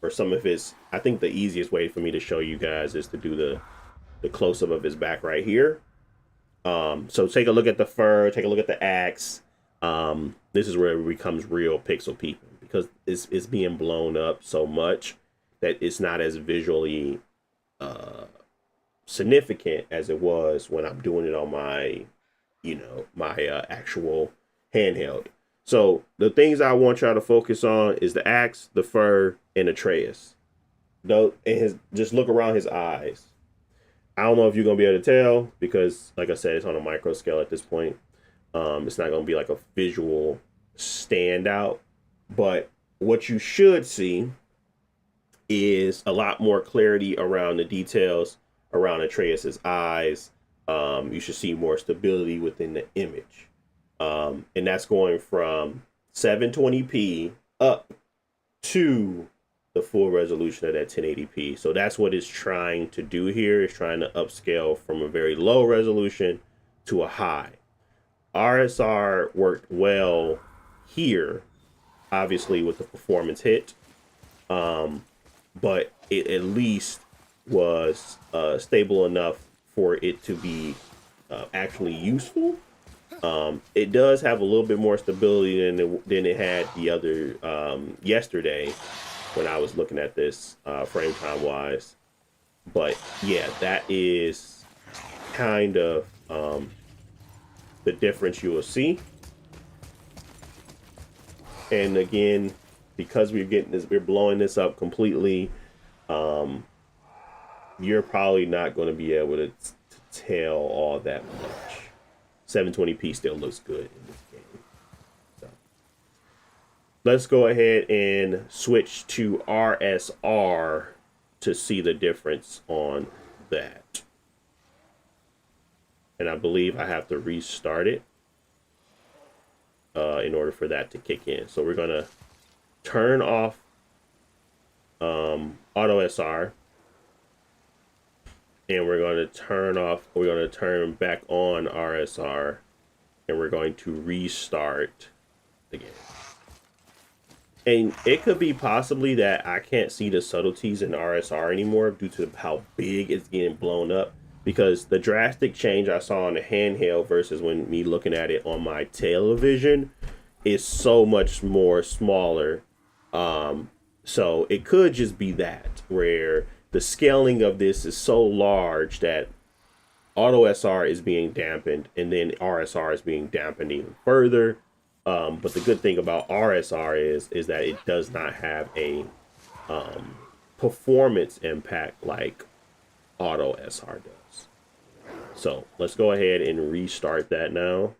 or some of his. I think the easiest way for me to show you guys is to do the close up of his back right here. So take a look at the fur, take a look at the axe. This is where it becomes real pixel peeping because it's being blown up so much that it's not as visually significant as it was when I'm doing it on my, my actual handheld. So the things I want y'all to focus on is the axe, the fur, and Atreus. Though, and just look around his eyes. I don't know if you're gonna be able to tell because, like I said, it's on a micro scale at this point. It's not gonna be like a visual standout, but what you should see is a lot more clarity around the details around Atreus's eyes. You should see more stability within the image, and that's going from 720p up to the full resolution of that 1080p. So that's what it's trying to do here. It's trying to upscale from a very low resolution to a high. RSR worked well here, obviously with the performance hit, but it at least was stable enough for it to be actually useful. It does have a little bit more stability than it had the other yesterday when I was looking at this frame time wise. But yeah, that is kind of the difference you will see. And again, because we're blowing this up completely, you're probably not going to be able to tell all that much. 720p still looks good in this game. So let's go ahead and switch to RSR to see the difference on that. And I believe I have to restart it in order for that to kick in. So we're going to turn off auto SR, and we're going to turn back on RSR, and we're going to restart the game. And it could be possibly that I can't see the subtleties in RSR anymore due to how big it's getting blown up, because the drastic change I saw on the handheld versus when me looking at it on my television is so much more smaller. So it could just be that, where the scaling of this is so large that auto SR is being dampened, and then RSR is being dampened even further. But the good thing about RSR is that it does not have a performance impact like auto SR does. So let's go ahead and restart that now.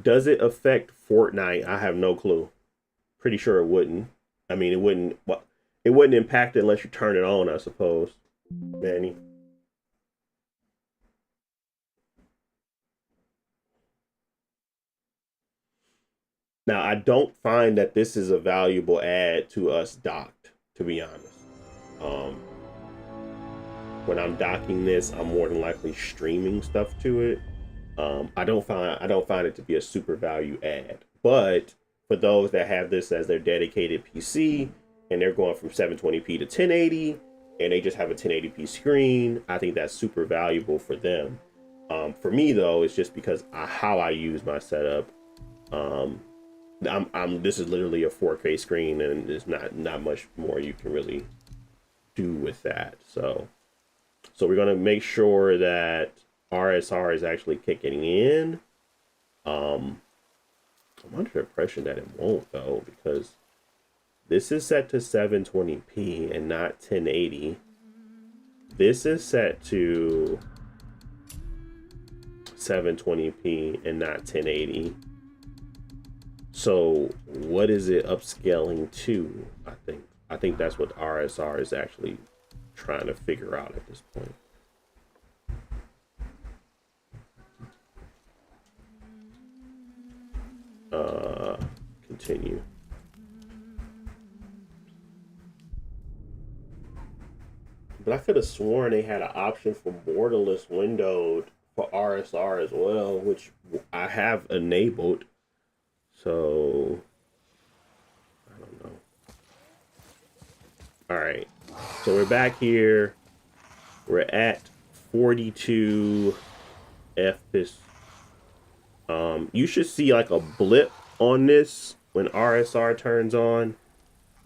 Does it affect Fortnite? I have no clue. Pretty sure it wouldn't. I mean, it wouldn't. Well, it wouldn't impact it unless you turn it on, I suppose. Manny. Now, I don't find that this is a valuable add to us docked, to be honest. When I'm docking this, I'm more than likely streaming stuff to it. I don't find it to be a super value add. But for those that have this as their dedicated PC and they're going from 720p to 1080 and they just have a 1080p screen, I think that's super valuable for them. For me though, it's just because how I use my setup. This is literally a 4K screen, and there's not much more you can really do with that. So we're gonna make sure that RSR is actually kicking in. I'm under the impression that it won't though, because this is set to 720p and not 1080. This is set to 720p and not 1080. So what is it upscaling to? I think that's what RSR is actually trying to figure out at this point. Continue. But I could have sworn they had an option for borderless windowed for RSR as well, which I have enabled. So I don't know. All right, so we're back here. We're at 42 FPS. You should see like a blip on this when RSR turns on.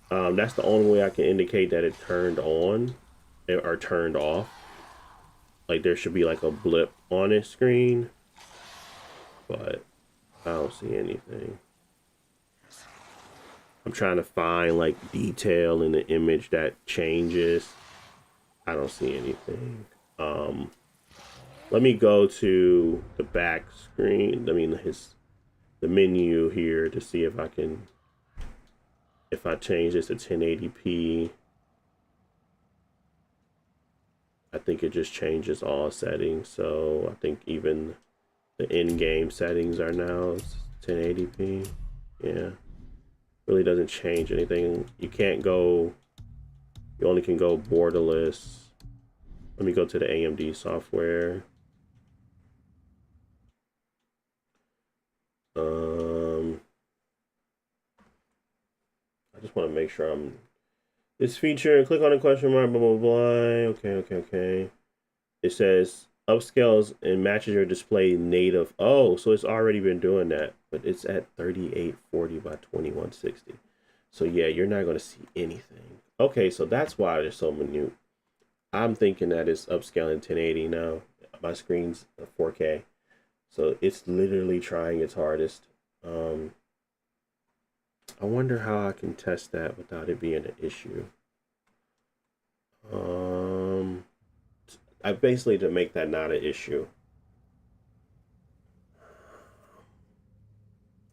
That's the only way I can indicate that it turned on or turned off. Like there should be like a blip on this screen, but I don't see anything. I'm trying to find like detail in the image that changes. I don't see anything. Let me go to the back screen. I mean the menu here to see if I change this to 1080p. I think it just changes all settings. So I think even the in-game settings are now 1080p. Yeah. Really doesn't change anything. You only can go borderless. Let me go to the AMD software. I just want to make sure this feature, click on the question mark, blah, blah, blah. Okay. It says upscales and matches your display native. Oh, so it's already been doing that, but it's at 3840 by 2160. So yeah, you're not going to see anything. Okay, so that's why there's so minute. I'm thinking that it's upscaling 1080 now. my screen's 4K, so it's literally trying its hardest. I wonder how I can test that without it being an issue. I basically to make that not an issue.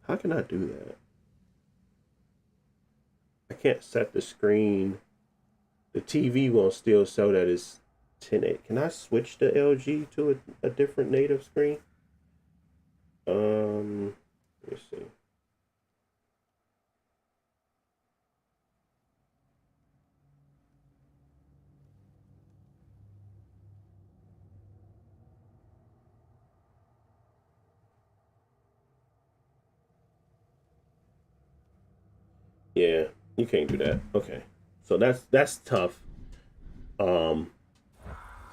How can I do that? I can't set the screen. The TV will still show that it's 1080. Can I switch the LG to a different native screen? Let me see. Yeah, you can't do that. Okay, so that's tough.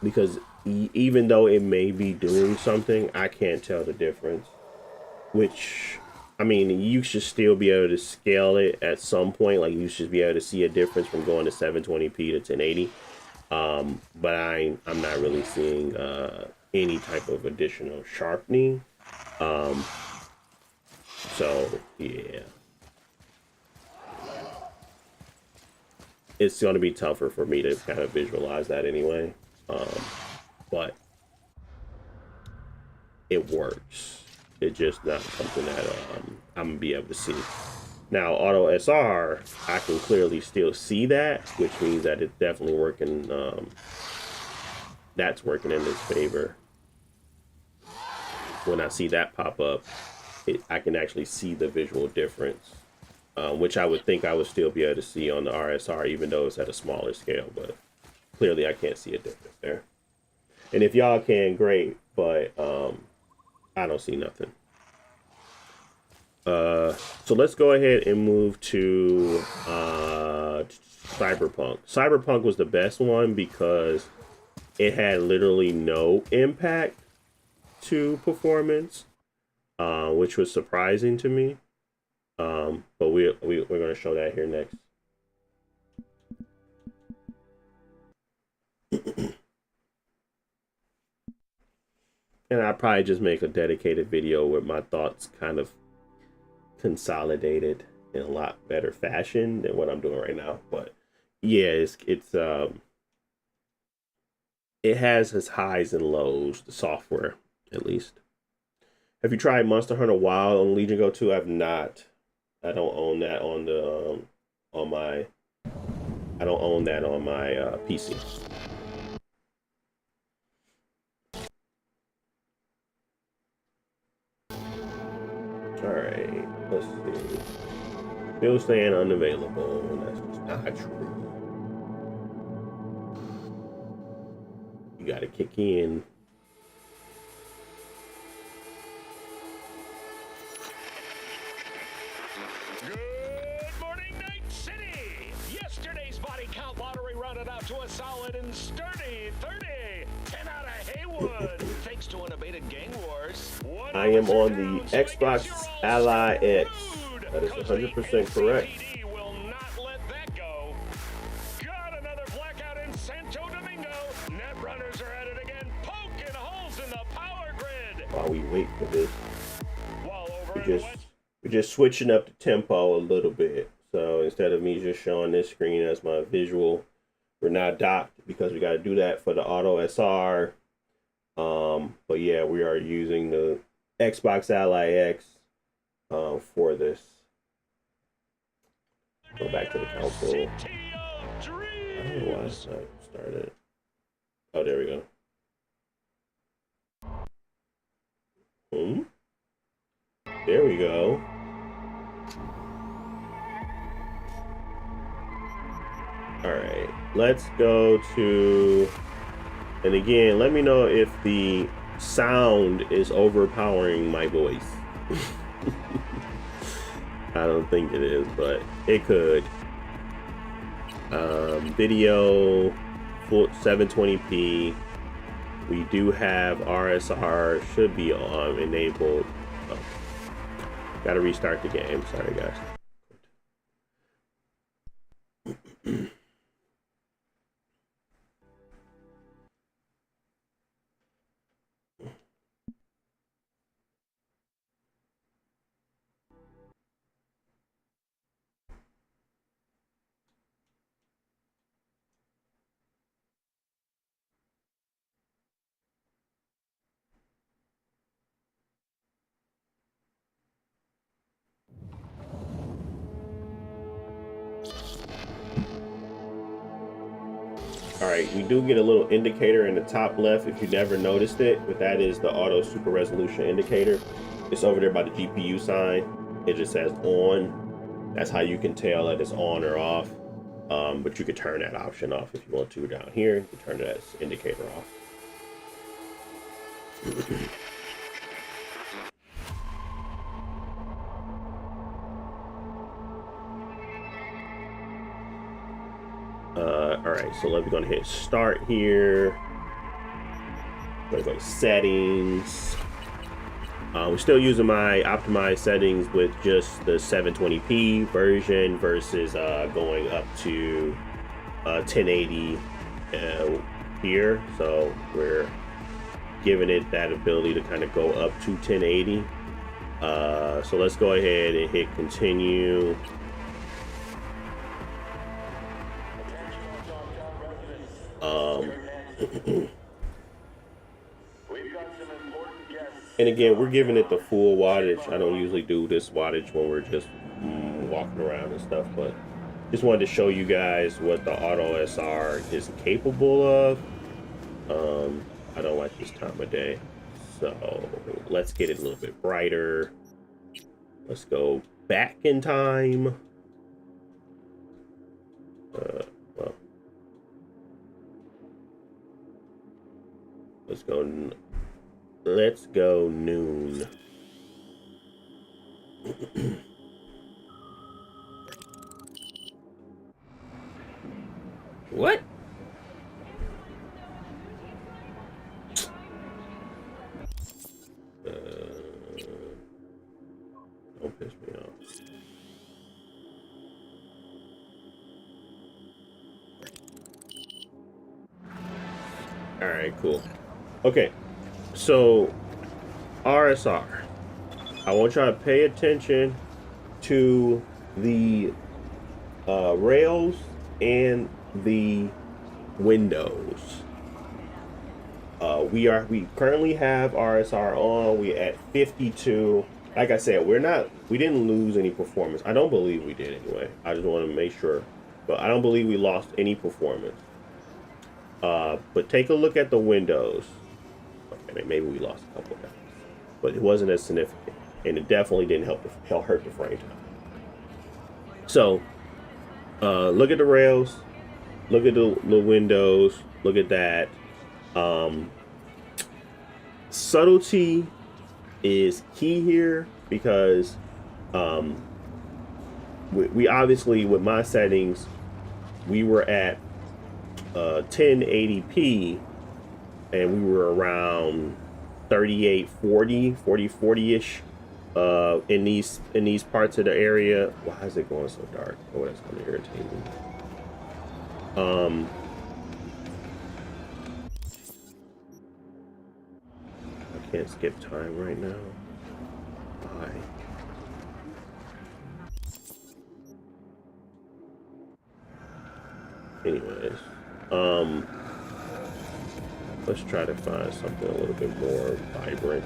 Because even though it may be doing something, I can't tell the difference. Which, I mean, you should still be able to scale it at some point. Like you should be able to see a difference from going to 720p to 1080. But I'm not really seeing any type of additional sharpening. So yeah, it's going to be tougher for me to kind of visualize that anyway. But it works. It's just not something that I'm gonna be able to see. Now, auto SR, I can clearly still see that, which means that it's definitely working. That's working in its favor. When I see that pop up, I can actually see the visual difference, which I would think I would still be able to see on the RSR, even though it's at a smaller scale. But clearly, I can't see a difference there. And if y'all can, great. But I don't see nothing. So let's go ahead and move to Cyberpunk. Cyberpunk was the best one because it had literally no impact to performance, which was surprising to me. But we're going to show that here next. And I'll probably just make a dedicated video with my thoughts kind of consolidated in a lot better fashion than what I'm doing right now. But yeah, it has its highs and lows, the software at least. Have you tried Monster Hunter Wild on Legion Go 2? I've not. I don't own that on the on my I don't own that on my PC. Alright, let's see. Still saying unavailable. That's not true. You gotta kick in. Good morning, Night City! Yesterday's body count lottery rounded out to a solid and sturdy 30. 10 out of Haywood, thanks to unabated gang wars. I am on the Xbox Ally X. That is 100% correct. Will not let that go. Got another blackout in Santo Domingo. Net runners are at it again, poking holes in the power grid. While we wait for this, While over we're just switching up the tempo a little bit. So instead of me just showing this screen as my visual, we're now docked because we got to do that for the auto SR. But yeah, we are using the Xbox Ally X for this. Go back to the console. I don't know why it's not started. Oh, there we go. There we go. All right, let's go to, and again, let me know if the sound is overpowering my voice. I don't think it is, but it could. Video, full 720p. We do have RSR, should be on enabled. Oh. Gotta restart the game. Sorry, guys. All right, we do get a little indicator in the top left if you never noticed it, but that is the auto super resolution indicator. It's over there by the GPU sign. It just says on. That's how you can tell that it's on or off. But you could turn that option off if you want to down here. You can turn that indicator off. All right, so we're gonna hit start here. We're gonna go to settings. We're still using my optimized settings with just the 720p version versus going up to 1080 here. So we're giving it that ability to kind of go up to 1080. So let's go ahead and hit continue. And again, we're giving it the full wattage. I don't usually do this wattage when we're just walking around and stuff, but just wanted to show you guys what the Auto SR is capable of. I don't like this time of day, so let's get it a little bit brighter. Let's go back in time. Well, let's go noon. What? Don't piss me off. All right, cool. Okay, so RSR. I want y'all to pay attention to the rails and the windows. We currently have RSR on. We at 52. Like I said, we didn't lose any performance. I don't believe we did anyway. I just want to make sure, but I don't believe we lost any performance. But take a look at the windows. Okay, maybe we lost a couple of times, but it wasn't as significant, and it definitely didn't hurt the frame time. So, look at the rails, look at the windows, look at that. Subtlety is key here because we obviously, with my settings, we were at 1080p and we were around 40-ish in these parts of the area. Why is it going so dark? Oh, that's going to irritate me. I can't skip time right now. Why? Anyways, let's try to find something a little bit more vibrant.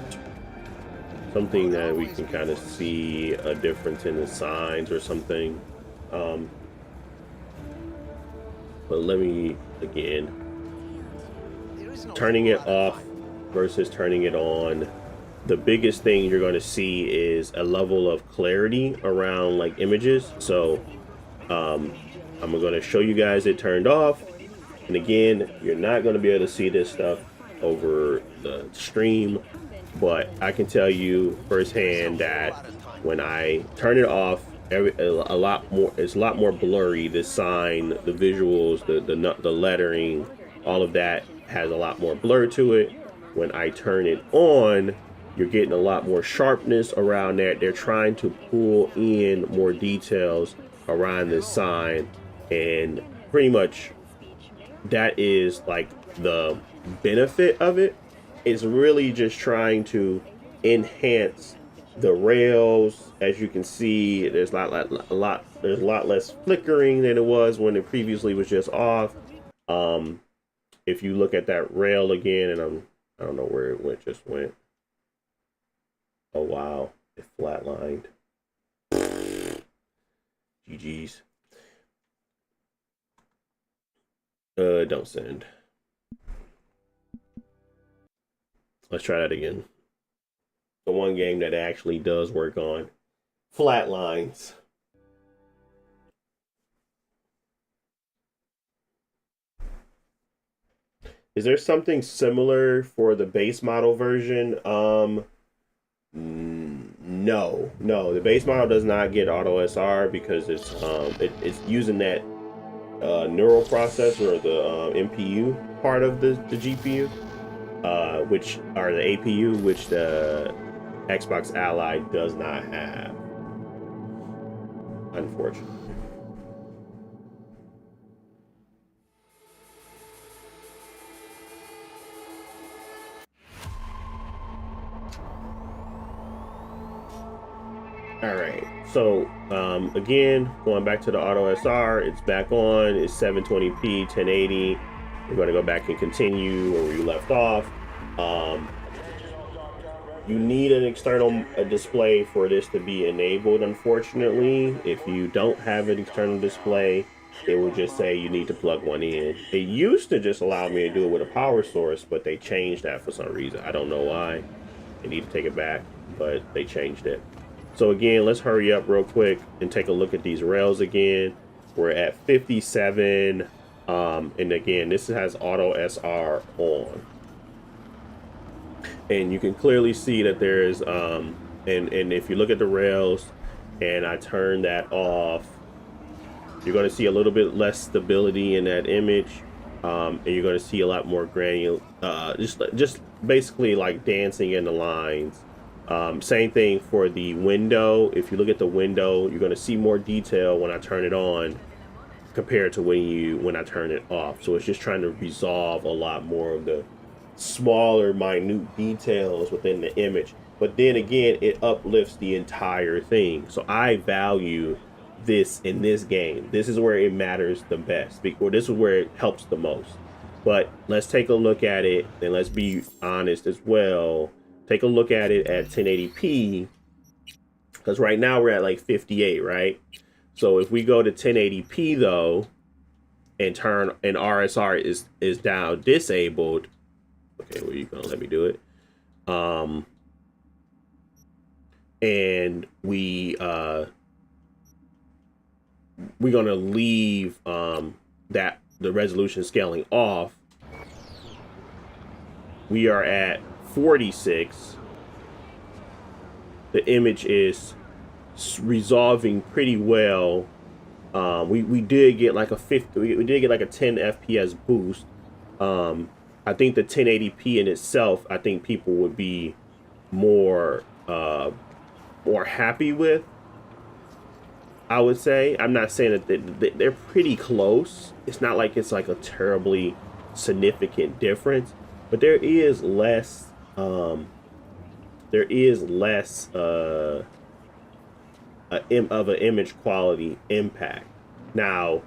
Something that we can kind of see a difference in the signs or something. But let me, again, turning it off versus turning it on. The biggest thing you're going to see is a level of clarity around like images. So I'm going to show you guys it turned off. And again, you're not going to be able to see this stuff over the stream, but I can tell you firsthand that when I turn it off, it's a lot more blurry. The sign, the visuals, the lettering, all of that has a lot more blur to it. When I turn it on, you're getting a lot more sharpness around that. They're trying to pull in more details around this sign, and pretty much that is like the benefit of it. It's really just trying to enhance the rails. As you can see, there's a lot less flickering than it was when it previously was just off. If you look at that rail again, and I don't know where it just went. Oh wow, it flatlined. GG's. Don't send. Let's try that again. The one game that actually does work on flat lines. Is there something similar for the base model version? No. The base model does not get auto SR because it's using that neural processor or the MPU part of the GPU, which are the APU, which the Xbox Ally does not have, unfortunately. All right, so again, going back to the auto SR, it's back on. It's 720p 1080. We're going to go back and continue where we left off. You need an external display for this to be enabled, unfortunately. If you don't have an external display, it will just say you need to plug one in. It used to just allow me to do it with a power source, but they changed that for some reason. I don't know why. They need to take it back, but they changed it. So again, let's hurry up real quick and take a look at these rails again. We're at 57, and again, this has auto SR on. And you can clearly see that there's, and if you look at the rails and I turn that off, you're going to see a little bit less stability in that image, and you're going to see a lot more granular, just basically like dancing in the lines. Same thing for the window. If you look at the window, you're going to see more detail when I turn it on compared to when I turn it off. So it's just trying to resolve a lot more of the smaller, minute details within the image. But then again, it uplifts the entire thing. So I value this in this game. This is where it matters the best, or this is where it helps the most. But let's take a look at it, and let's be honest as well. Take a look at it at 1080p, because right now we're at like 58, right? So if we go to 1080p though, and turn, and RSR is down disabled. Okay, well, you're gonna let me do it. And we're gonna leave that the resolution scaling off. We are at 46. The image is resolving pretty well. We did get like a 50. We did get like a 10 FPS boost. I think the 1080p in itself, I think people would be more happy with. I would say. I'm not saying that they're pretty close. It's not like it's like a terribly significant difference, but there is less. Of an image quality impact. Now,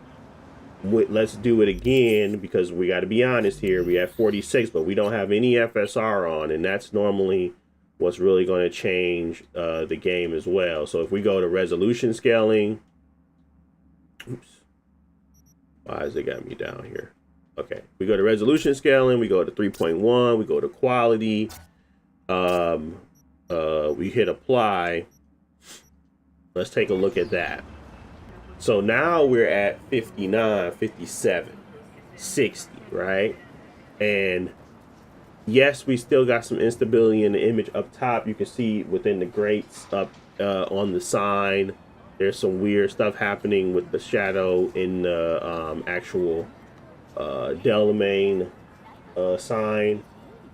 let's do it again, because we got to be honest here. We have 46, but we don't have any FSR on, and that's normally what's really going to change the game as well. So if we go to resolution scaling, oops, why has it got me down here? Okay, we go to resolution scaling, we go to 3.1, we go to quality, we hit apply. Let's take a look at that. So now we're at 59, 57, 60, right? And yes, we still got some instability in the image up top. You can see within the grates up on the sign, there's some weird stuff happening with the shadow in the actual Delamain sign.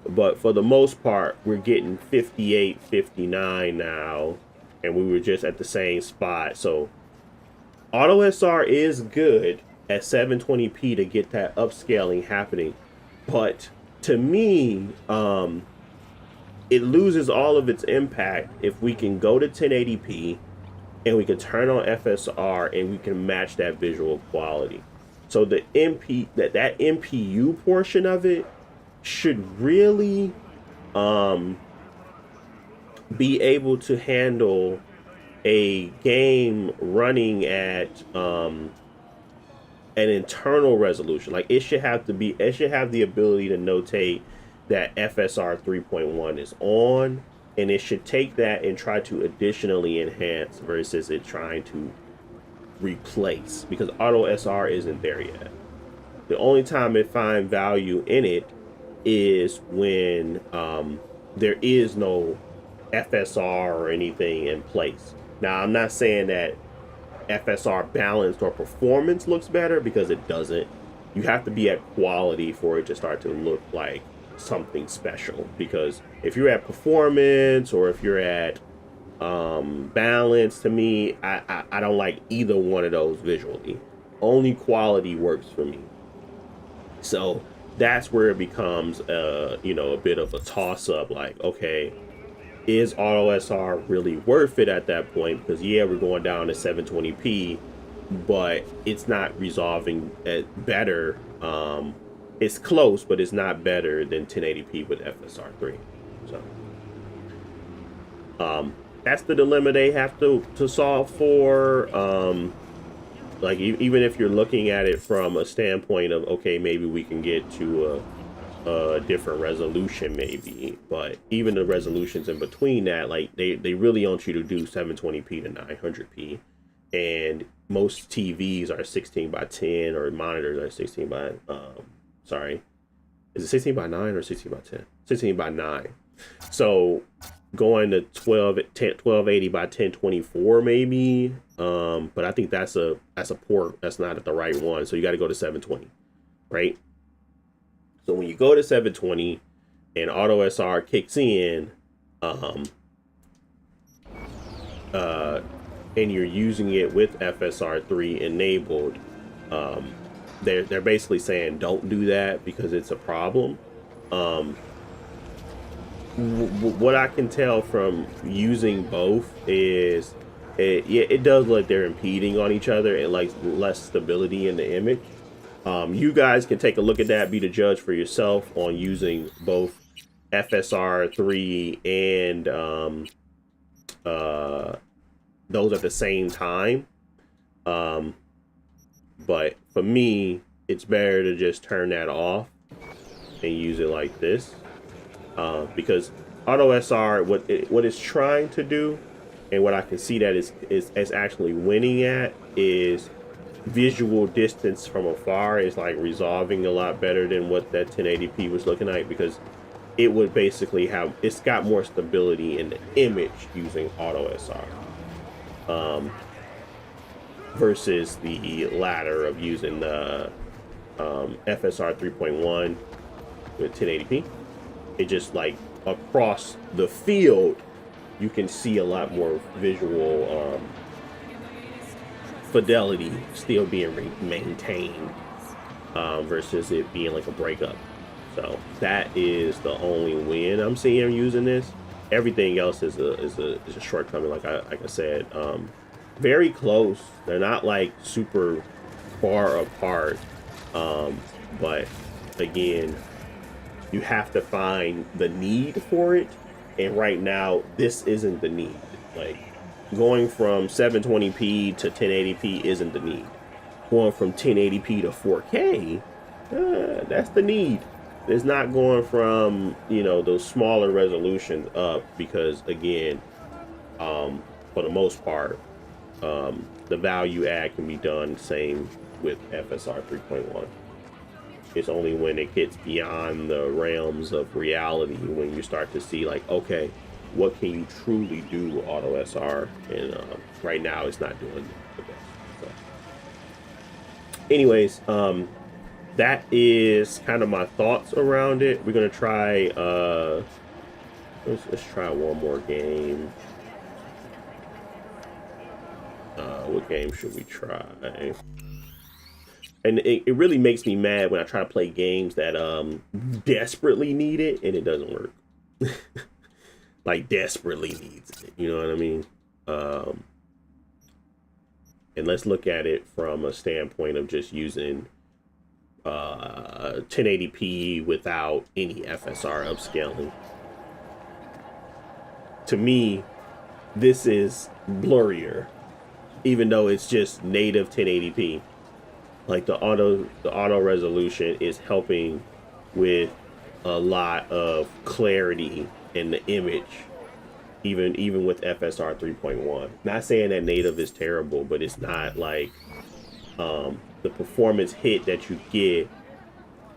But for the most part, we're getting 58, 59 now, and we were just at the same spot. So Auto SR is good at 720p to get that upscaling happening. But to me, it loses all of its impact if we can go to 1080p and we can turn on FSR and we can match that visual quality. So the that MPU portion of it should really be able to handle a game running at an internal resolution. Like it should have the ability to notate that FSR 3.1 is on, and it should take that and try to additionally enhance versus it trying to replace, because auto SR isn't there yet. The only time it find value in it is when there is no FSR or anything in place. Now, I'm not saying that FSR balanced or performance looks better, because it doesn't. You have to be at quality for it to start to look like something special, because if you're at performance or if you're at balance, to me, I don't like either one of those visually. Only quality works for me. So that's where it becomes a bit of a toss up. Like, okay, is auto SR really worth it at that point? Because yeah, we're going down to 720p, but it's not resolving it better. It's close, but it's not better than 1080p with FSR3. So that's the dilemma they have to solve for. Like even if you're looking at it from a standpoint of, okay, maybe we can get to a different resolution, maybe, but even the resolutions in between that, like they really want you to do 720p to 900p, and most TVs are 16 by 10, or monitors are 16 by sorry, is it 16 by 9 or 16 by 10? 16 by 9. So going to 1280 by 1024 maybe, but I think that's a port that's not at the right one, so you got to go to 720, right? So when you go to 720 and auto SR kicks in, and you're using it with FSR3 enabled, they're basically saying don't do that because it's a problem. What I can tell from using both is it does look like they're impeding on each other and like less stability in the image. You guys can take a look at that, be the judge for yourself on using both FSR3 and those at the same time. But for me, it's better to just turn that off and use it like this, because auto SR, what it's trying to do, and what I can see that is actually winning at, is visual distance from afar is like resolving a lot better than what that 1080p was looking like, because it would basically have, it's got more stability in the image using auto SR, versus the latter of using the FSR 3.1 with 1080p. It just, like, across the field you can see a lot more visual fidelity still being maintained, versus it being like a breakup. So that is the only win I'm seeing using this. Everything else is a shortcoming. Like I said, very close. They're not like super far apart, but again, you have to find the need for it, and right now this isn't the need. Like, going from 720p to 1080p isn't the need. Going from 1080p to 4K, that's the need. It's not going from, those smaller resolutions up, because again, for the most part, the value add can be done same with FSR 3.1. It's only when it gets beyond the realms of reality when you start to see, like, okay, what can you truly do with auto SR? And right now it's not doing the best. So anyways, that is kind of my thoughts around it. We're gonna try let's try one more game. What game should we try? And it really makes me mad when I try to play games that desperately need it and it doesn't work. Like, desperately needs it, you know what I mean? And let's look at it from a standpoint of just using 1080p without any FSR upscaling. To me, this is blurrier, even though it's just native 1080p. Like the auto resolution is helping with a lot of clarity in the image, even with FSR 3.1. Not saying that native is terrible, but it's not like the performance hit that you get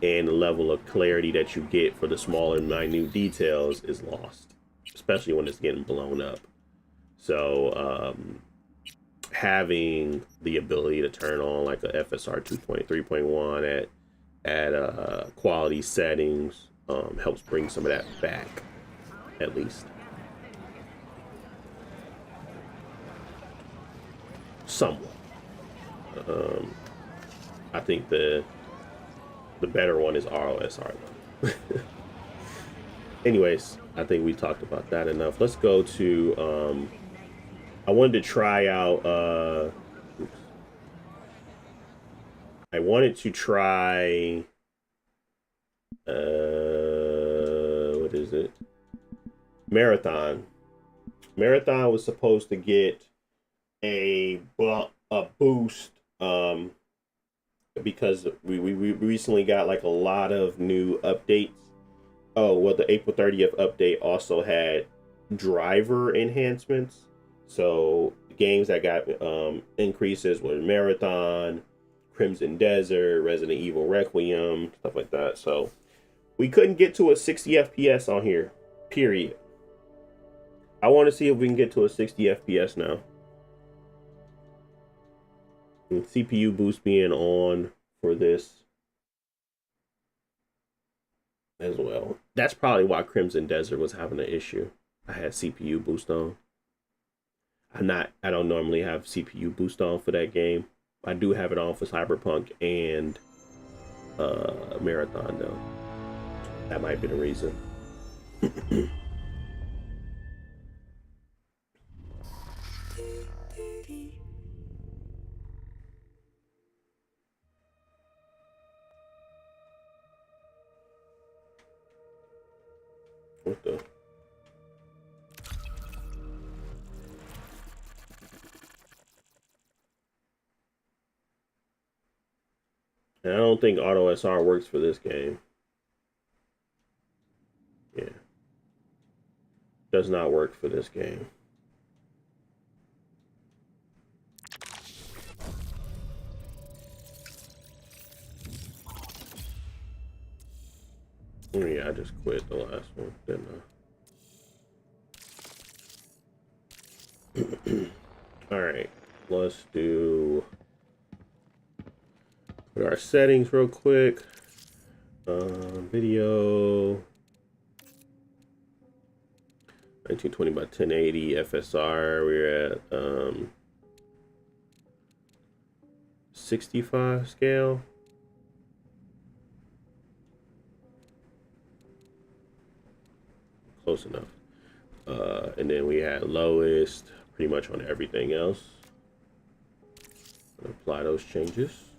and the level of clarity that you get for the smaller minute details is lost, especially when it's getting blown up. So having the ability to turn on like a FSR 2.3.1 at quality settings helps bring some of that back, at least somewhat. I think the better one is ROSR though. Anyways, I think we talked about that enough. Let's go to I wanted to try out I wanted to try what is it? Marathon. Marathon was supposed to get a boost because we recently got like a lot of new updates. Oh, well, the April 30th update also had driver enhancements. So games that got increases were Marathon, Crimson Desert, Resident Evil Requiem, stuff like that. So we couldn't get to a 60 FPS on here, period. I want to see if we can get to a 60 FPS now. And CPU boost being on for this as well. That's probably why Crimson Desert was having an issue. I had CPU boost on. I don't normally have CPU boost on for that game. I do have it on for Cyberpunk and Marathon though. That might be the reason. What the? And I don't think Auto SR works for this game. Yeah. Does not work for this game. Oh yeah, I just quit the last one, didn't I? Alright, let's do put our settings real quick. Video 1920 by 1080 FSR. We're at 65 scale. Close enough. And then we had lowest pretty much on everything else. Apply those changes.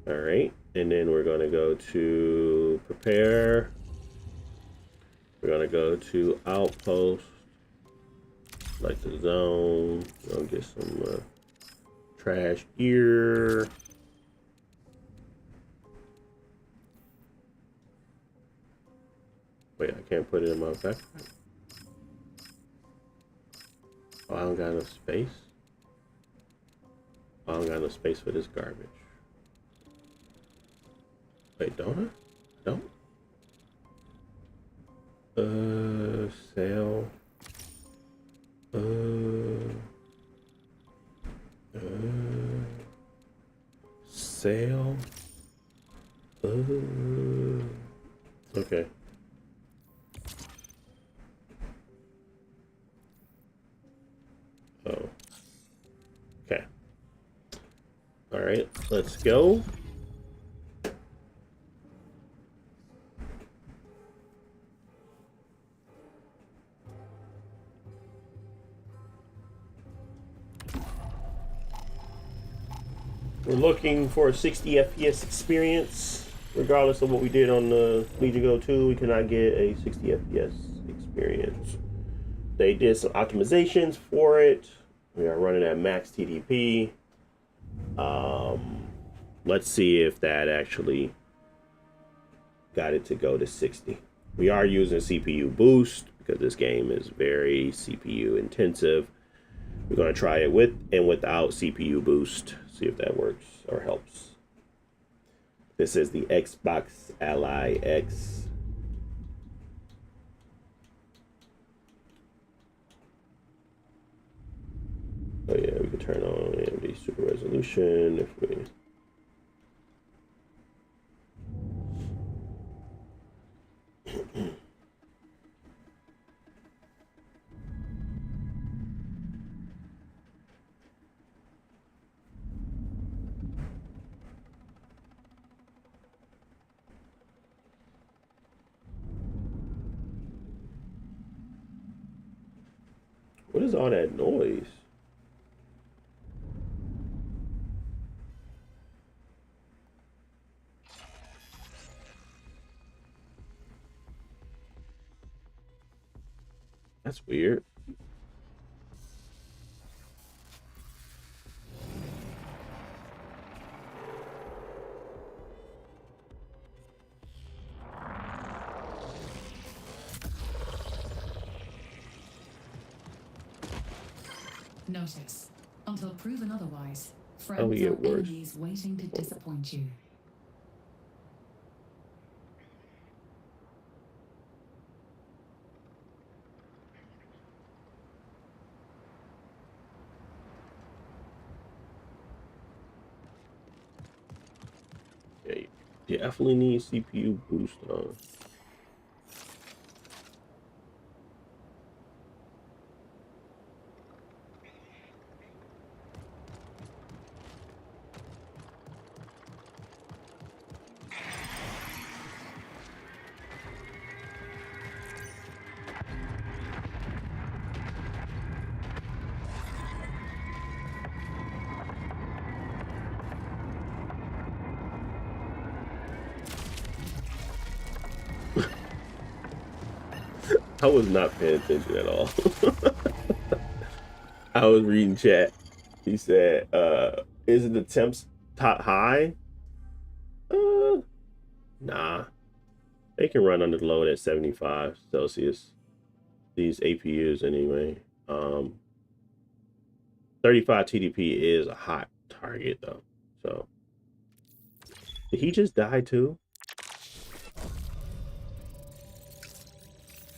All right, and then we're going to go to prepare. We're going to go to outpost, select the zone. We're going to get some trash gear. Wait, I can't put it in my backpack. Oh, I don't got enough space. I don't got enough space for this garbage. Wait, don't I? Don't? Sale. Sale. Okay. Oh. Okay. All right, let's go. We're looking for a 60 FPS experience. Regardless of what we did on the Legion Go 2, we cannot get a 60 FPS experience. They did some optimizations for it. We are running at max TDP. Let's see if that actually got it to go to 60. We are using CPU boost because this game is very CPU intensive. We're going to try it with and without CPU boost, see if that works or helps. This is the Xbox Ally X. Oh yeah, we can turn on AMD Super Resolution if we... What is all that noise? That's weird. Notice, until proven otherwise, Oh, we friends get or worse. enemies waiting to disappoint you. Yeah, you definitely need CPU boost on. I was not paying attention at all. I was reading chat. He said, is it the temps top high? Uh, nah. They can run under the load at 75 Celsius. These APUs anyway. 35 TDP is a hot target though. So did he just die too?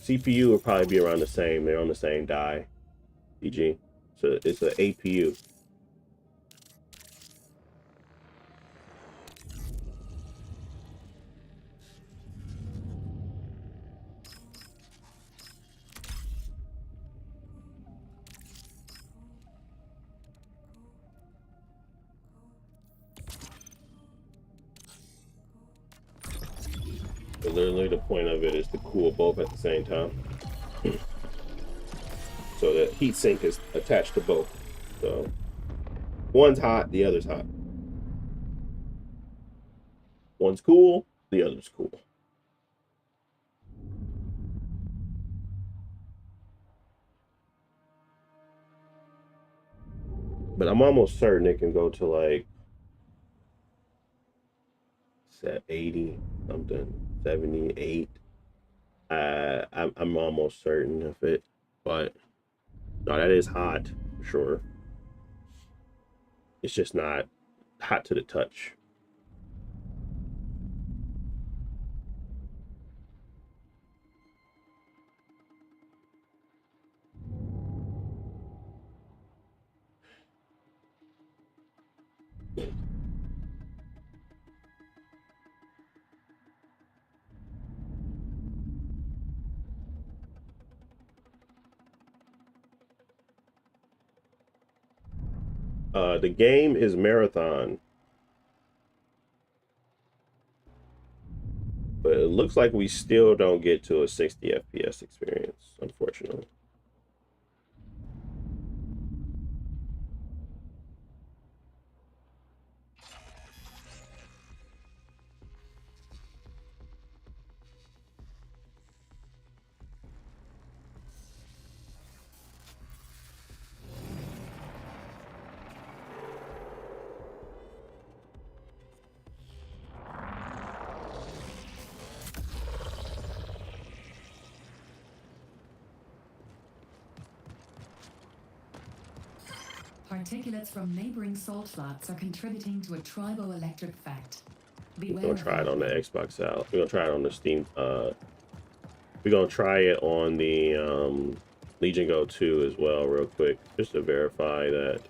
CPU will probably be around the same. They're on the same die. DG. So it's an APU. But literally the point of it is to cool both at the same time. So the heat sink is attached to both. So one's hot, the other's hot. One's cool, the other's cool. But I'm almost certain it can go to like set 80 something, 78. I'm almost certain of it, but no, that is hot for sure. It's just not hot to the touch. The game is marathon, but it looks like we still don't get to a 60 FPS experience, unfortunately. Particulates from neighboring salt flats are contributing to a triboelectric effect. We're gonna try it on the Xbox out. We're gonna try it on the Steam. We're gonna try it on the Legion Go 2 as well, real quick, just to verify that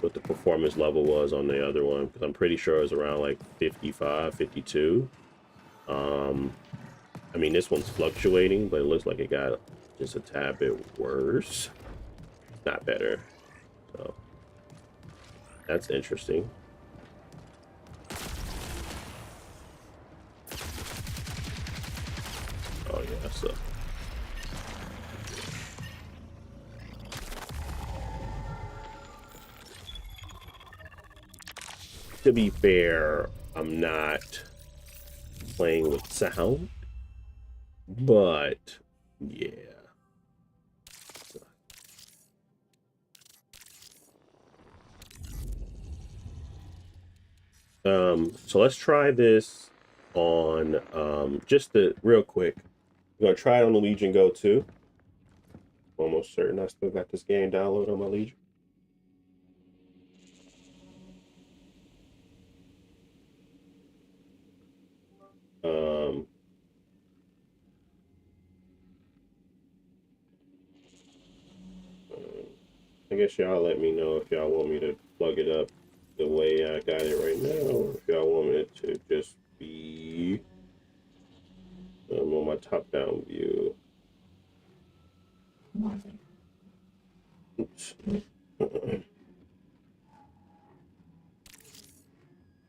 what the performance level was on the other one, because I'm pretty sure it was around like 55, 52. I mean, this one's fluctuating, but it looks like it got just a tad bit worse, not better. So that's interesting. Oh yeah, so to be fair, I'm not playing with sound, but yeah. So let's try this on just the real quick. I'm gonna try it on the Legion Go 2. Almost certain I still got this game downloaded on my Legion. I guess y'all let me know if y'all want me to plug it up the way I got it right now, or if y'all want it to just be on my top-down view. Oops.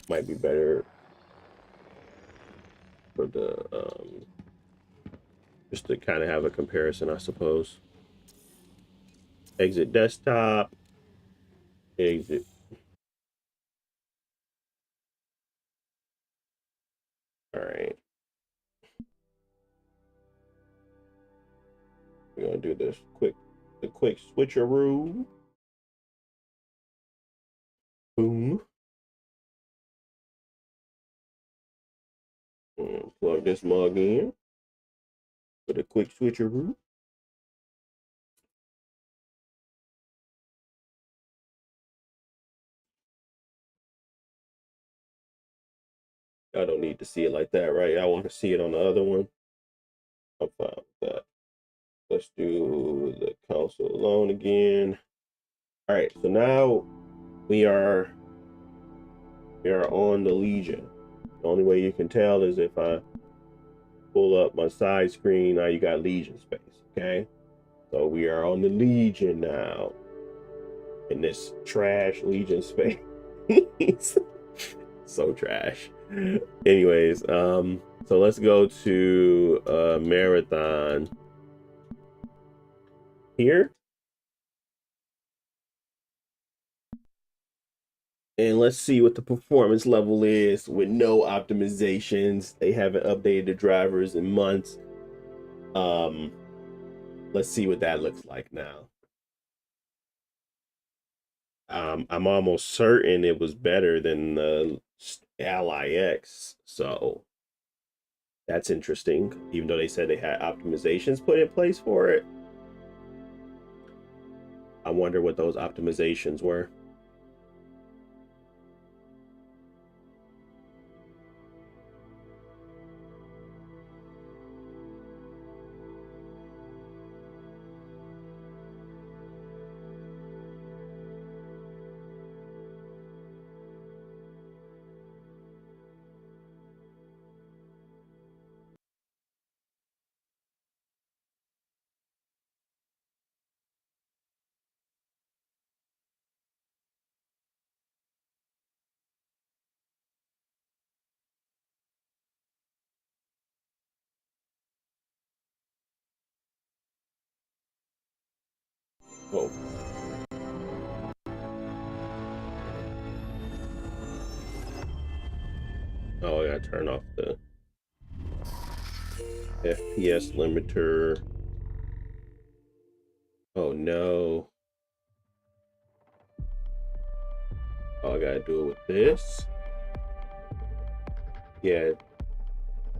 Might be better for the just to kind of have a comparison, I suppose. Exit desktop. Exit. All right. We're gonna do this the quick switcheroo. Boom. And plug this mug in for the quick switcheroo. I don't need to see it like that, right? I want to see it on the other one. I'm fine with that. Let's do the console alone again. All right, so now we are on the Legion. The only way you can tell is if I pull up my side screen. Now you got Legion space, okay? So we are on the Legion now. In this trash Legion space. So trash. Anyways, so let's go to Marathon here. And let's see what the performance level is with no optimizations. They haven't updated the drivers in months. Let's see what that looks like now. I'm almost certain it was better than the Ally X, so that's interesting. Even though they said they had optimizations put in place for it, I wonder what those optimizations were. Whoa. Oh, I gotta turn off the FPS limiter. Oh no. Oh, I gotta do it with this. Yeah,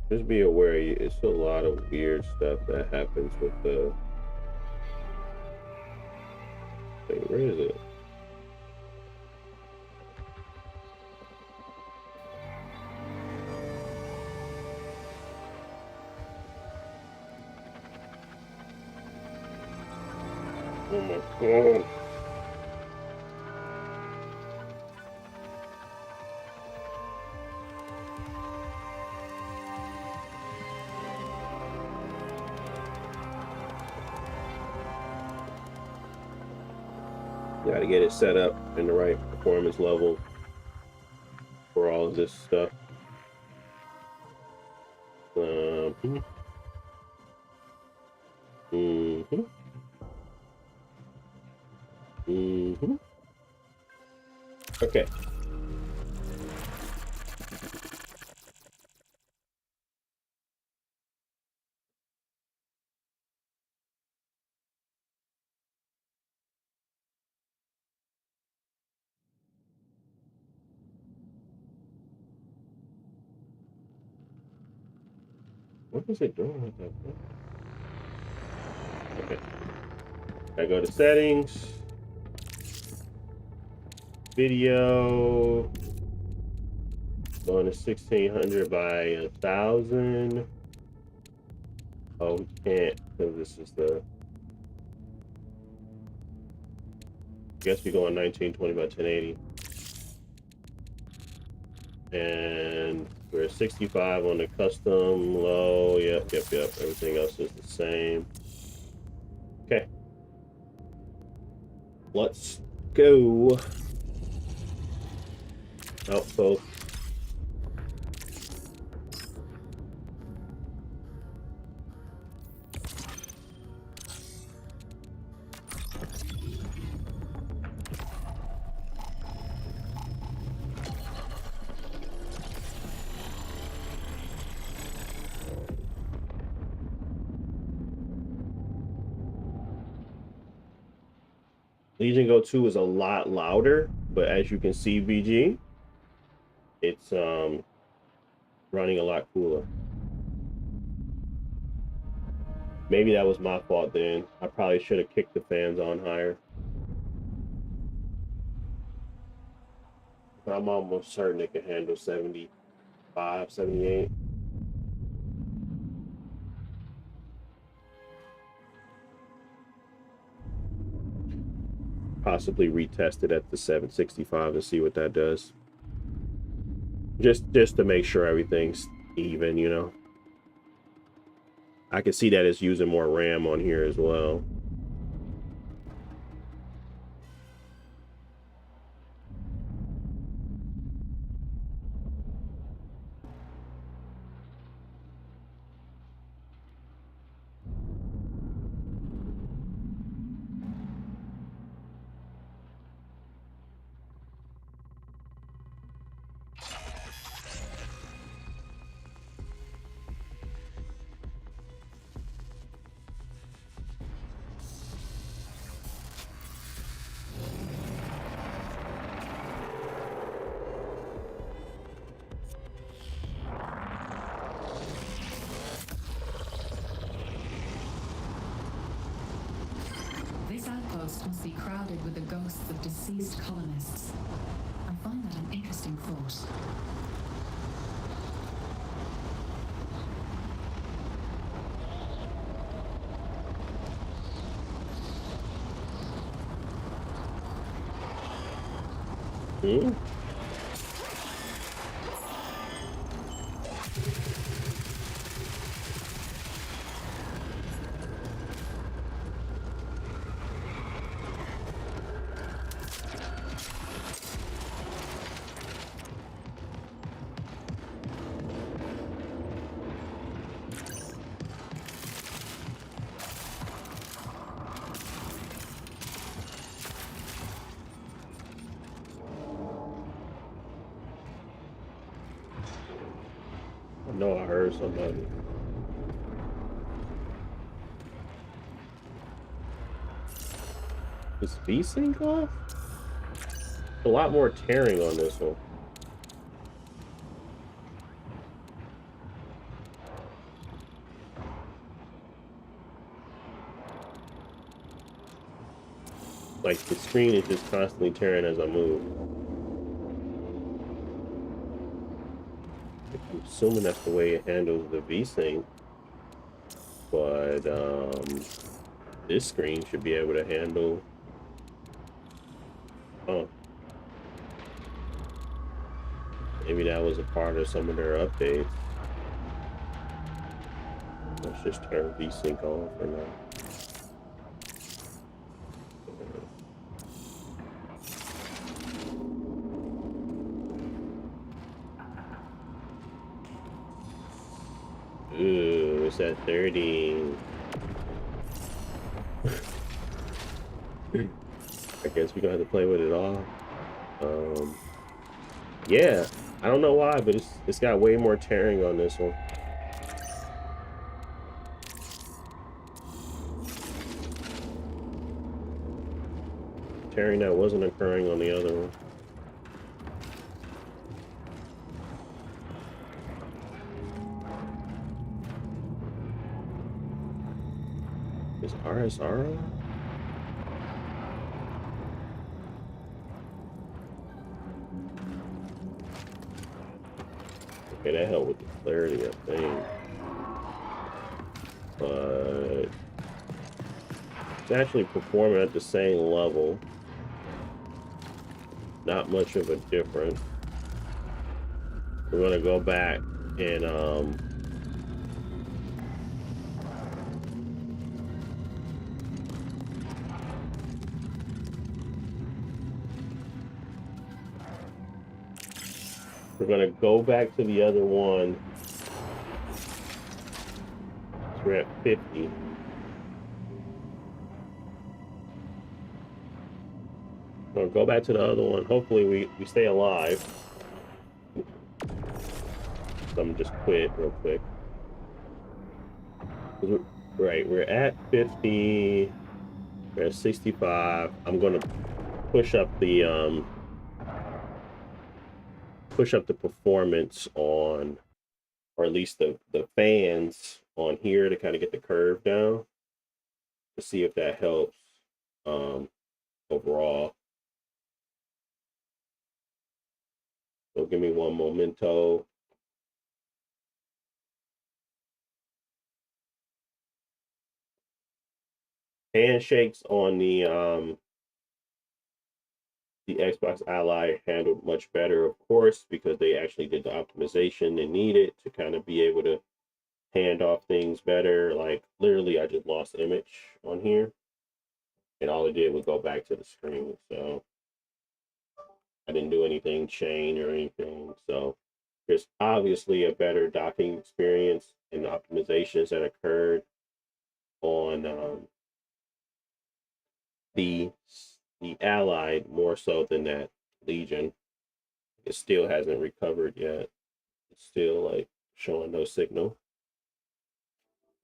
just be aware, it's a lot of weird stuff that happens with the... Wait, where is it? Oh my God. Got to get it set up in the right performance level for all of this stuff. Mm-hmm. Okay. What is it doing with that? Okay. I go to settings, video, going to 1600 by 1000. Oh, we can't because this is the. I guess we go on 1920 by 1080. And we're at 65 on the custom low. Yep. Everything else is the same. Okay. Let's go. Outpost. Legion Go 2 is a lot louder, but as you can see, VG, it's running a lot cooler. Maybe that was my fault then. I probably should have kicked the fans on higher. But I'm almost certain it can handle 75, 78. Possibly retest it at the 765 and see what that does. Just to make sure everything's even, you know. I can see that it's using more RAM on here as well. This outpost must be crowded with the ghosts of deceased colonists. I find that an interesting thought. I know I heard somebody. Is V-Sync off? A lot more tearing on this one. Like the screen is just constantly tearing as I move. I'm assuming that's the way it handles the V-Sync. But This screen should be able to handle. Oh, maybe that was a part of some of their updates. Let's just turn VSync on for now. Ooh, it's at 30. I guess we're gonna have to play with it all. Yeah, I don't know why, but it's got way more tearing on this one. Tearing that wasn't occurring on the other one. Is RSR on? Okay, that helped with the clarity, I think. But it's actually performing at the same level. Not much of a difference. We're gonna go back and we're gonna go back to the other one. So we're at 50. We'll go back to the other one. Hopefully we stay alive. I'm just quit real quick. Right, we're at 50. We're at 65. I'm gonna push up the performance on, or at least the fans on here to kind of get the curve down to see if that helps overall. So give me one momento. Handshakes on the Xbox Ally handled much better, of course, because they actually did the optimization they needed to kind of be able to hand off things better. Like literally, I just lost image on here, and all it did was go back to the screen. So I didn't do anything chain or anything. So there's obviously a better docking experience and the optimizations that occurred on the Allied more so than that Legion. It still hasn't recovered yet. It's still like showing no signal.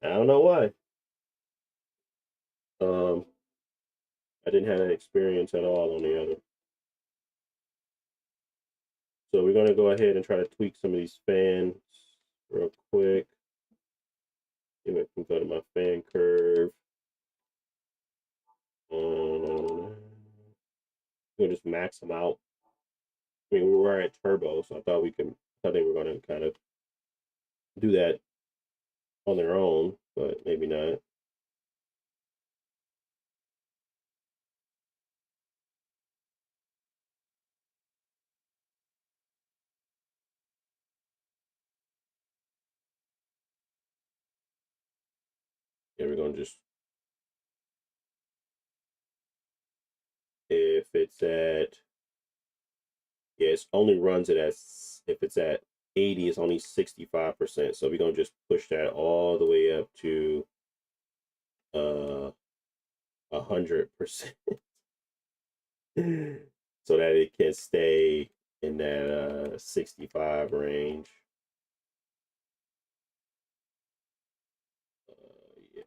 I don't know why. I didn't have that experience at all on the other. So we're gonna go ahead and try to tweak some of these fans real quick. If I can go to my fan curve. We'll just max them out. I mean, we were at turbo, so I thought they were gonna kind of do that on their own, but maybe not. Yeah, we're gonna just, if it's at, yeah, it only runs it as, if it's at 80, it's only 65%. So we're gonna just push that all the way up to 100%. So that it can stay in that 65 range. Yeah.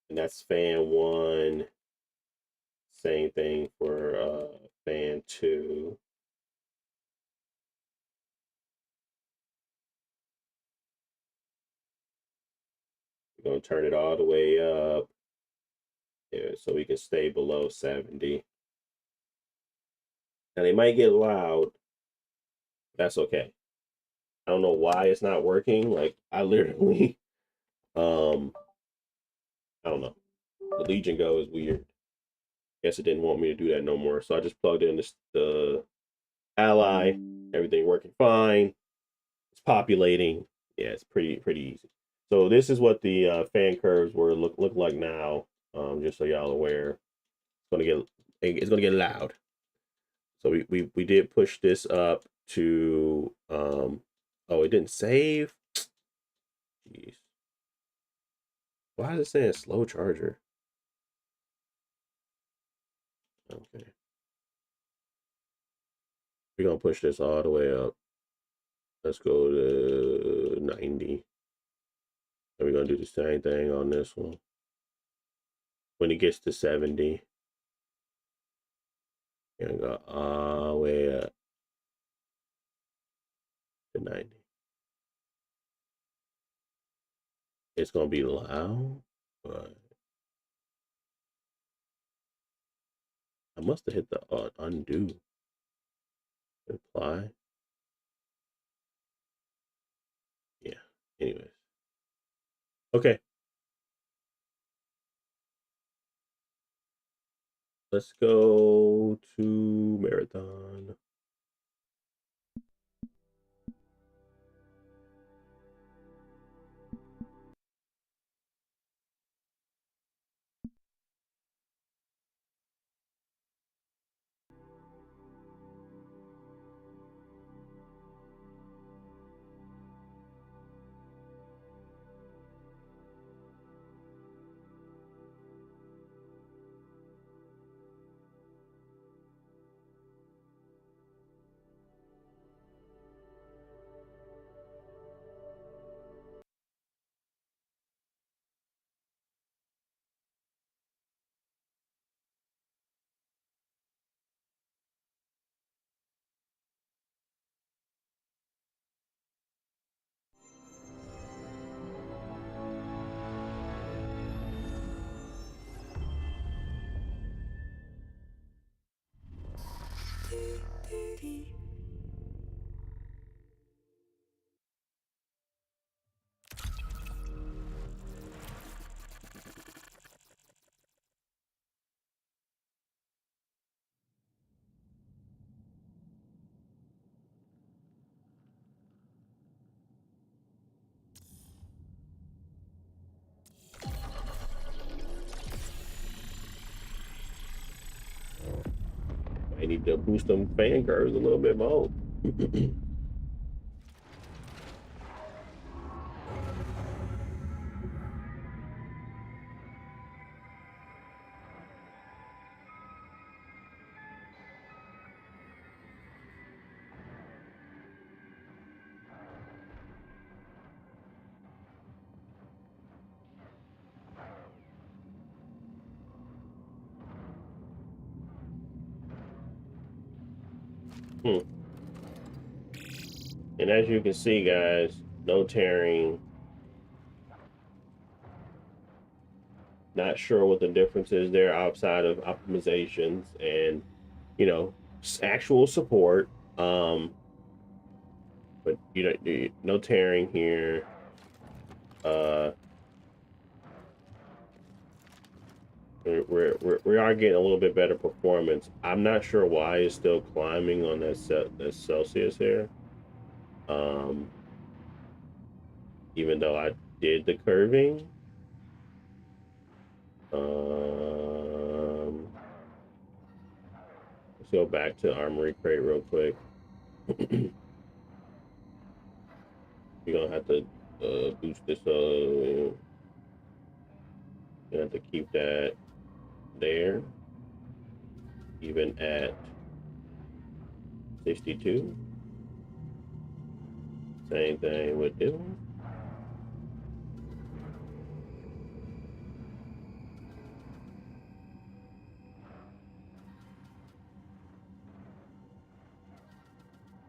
And that's fan one. Same thing for fan two. We're gonna turn it all the way up. Yeah, so we can stay below 70. Now they might get loud. That's okay. I don't know why it's not working. Like I literally I don't know. The Legion Go is weird. Guess it didn't want me to do that no more. So I just plugged in the ally. Everything working fine. It's populating. Yeah, it's pretty easy. So this is what the fan curves were look like now. Just so y'all aware, it's gonna get loud. So we did push this up to oh, it didn't save. Jeez, why is it saying slow charger? Okay, we're gonna push this all the way up. Let's go to 90. And we're gonna do the same thing on this one. When it gets to 70, we're gonna go all the way up to 90. It's gonna be loud, but I must have hit the undo. Apply. Yeah. Anyways. Okay. Let's go to marathon. I need to boost them fan curves a little bit more. Hmm. And as you can see, guys, no tearing. Not sure what the difference is there outside of optimizations and, you know, actual support. But you know, no tearing here. Uh, we are getting a little bit better performance. I'm not sure why it's still climbing on that Celsius here. Um, Even though I did the curving. Let's go back to Armory Crate real quick. We're gonna have to boost this up. You have to keep that there, even at 62. Same thing with this one.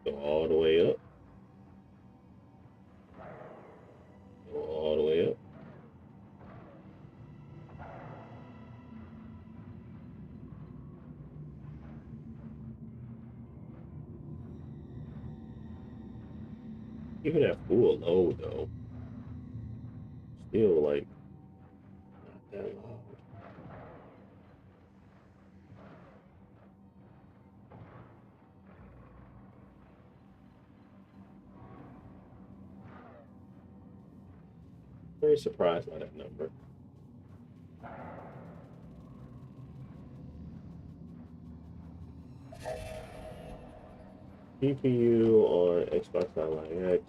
Go all the way up. Go all the way up. Even at full load though, still like not Very surprised by that number. GPU on Xbox Online X.